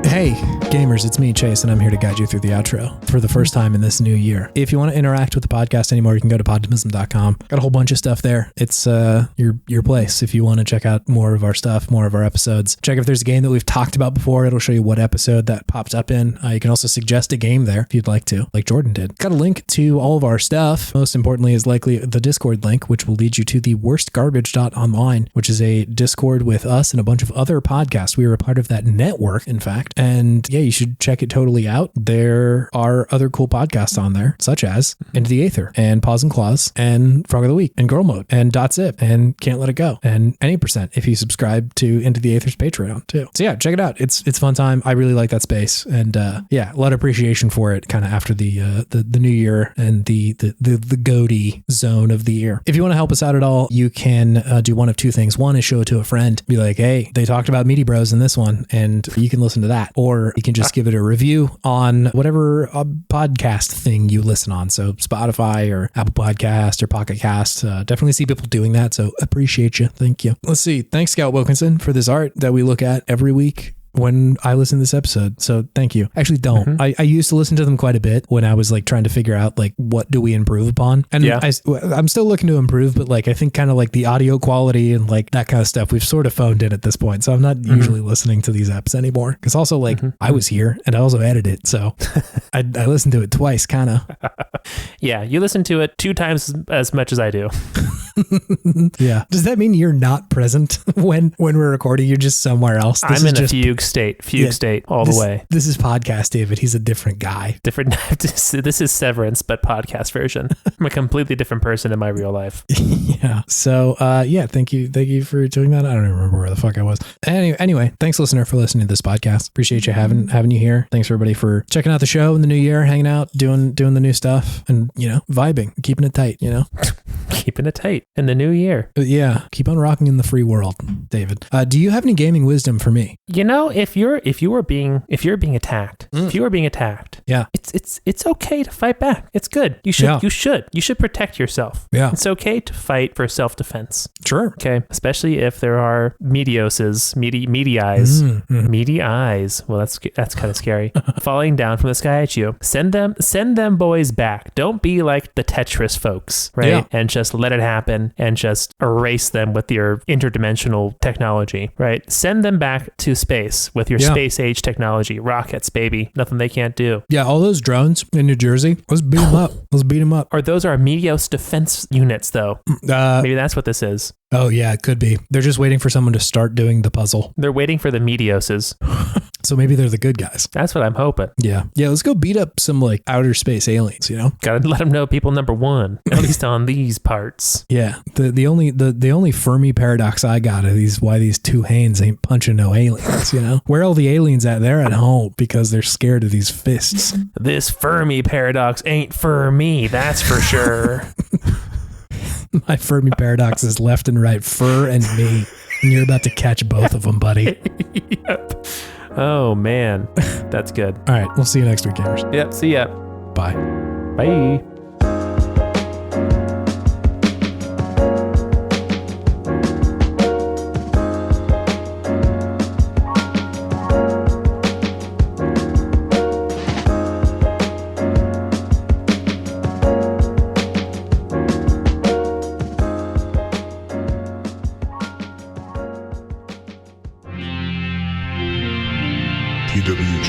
Hey, gamers, it's me, Chase, and I'm here to guide you through the outro for the first time in this new year. If you want to interact with the podcast anymore, you can go to podtimism.com. Got a whole bunch of stuff there. It's your place if you want to check out more of our stuff, more of our episodes. Check if there's a game that we've talked about before. It'll show you what episode that pops up in. You can also suggest a game there if you'd like to, like Jordan did. Got a link to all of our stuff. Most importantly is likely the Discord link, which will lead you to the worstgarbage.online, which is a Discord with us and a bunch of other podcasts. We are a part of that network, in fact. And yeah, you should check it totally out. There are other cool podcasts on there, such as Into the Aether and Paws and Claws and Frog of the Week and Girl Mode and .zip and Can't Let It Go and Any Percent if you subscribe to Into the Aether's Patreon too. So yeah, check it out. It's fun time. I really like that space, and yeah, a lot of appreciation for it kind of after the new year and the goatee zone of the year. If you want to help us out at all, you can do one of two things. One is show it to a friend. Be like, hey, they talked about Meaty Bros in this one, and you can listen to that. Or you can just give it a review on whatever podcast thing you listen on. So Spotify or Apple Podcast or Pocket Cast. Definitely see people doing that. So appreciate you. Thank you. Let's see. Thanks, Scout Wilkinson, for this art that we look at every week when I listen to this episode. So thank you. Actually, don't. I used to listen to them quite a bit when I was like trying to figure out like what do we improve upon. And I'm still looking to improve, but like I think kind of like the audio quality and like that kind of stuff we've sort of phoned in at this point. So I'm not usually listening to these apps anymore. Because also like I was here and I also edited. So I listened to it twice kind of. Yeah, you listen to it 2 times as much as I do. Yeah. Does that mean you're not present when we're recording? You're just somewhere else? I'm in a fugue state all the way. This is podcast David. He's a different guy. This is Severance, but podcast version. I'm a completely different person in my real life. Yeah. So yeah, thank you for doing that. I don't even remember where the fuck I was. Anyway, thanks listener for listening to this podcast. Appreciate you having you here. Thanks everybody for checking out the show in the new year, hanging out, doing the new stuff, and vibing, keeping it tight, Keeping it tight in the new year. Yeah. Keep on rocking in the free world, David. Do you have any gaming wisdom for me? If you were being attacked, yeah, it's okay to fight back. It's good. You should protect yourself. Yeah. It's okay to fight for self-defense. Sure. Okay. Especially if there are Meteos, meaty eyes. Well, that's kind of scary. Falling down from the sky at you. Send them boys back. Don't be like the Tetris folks, right? Yeah. And just let it happen and just erase them with your interdimensional technology, right? Send them back to space with your space age technology. Rockets, baby. Nothing they can't do. Yeah, all those drones in New Jersey, let's beat them up. Or those are Meteos defense units, though. Maybe that's what this is. Oh, yeah, it could be. They're just waiting for someone to start doing the puzzle. They're waiting for the Meteoses. So maybe they're the good guys. That's what I'm hoping. Yeah. Yeah, let's go beat up some like outer space aliens, Gotta let them know people number one, at least on these parts. Yeah. The only Fermi paradox I got is why these two Hanes ain't punching no aliens, Where are all the aliens at? They're at home because they're scared of these fists. This Fermi paradox ain't for me, that's for sure. My Fermi paradox is left and right, fur and me. And you're about to catch both of them, buddy. Yep. Oh, man. That's good. All right. We'll see you next week, gamers. Yep. See ya. Bye. Bye. TWG,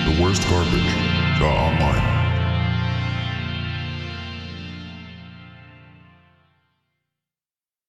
the worst garbage, online.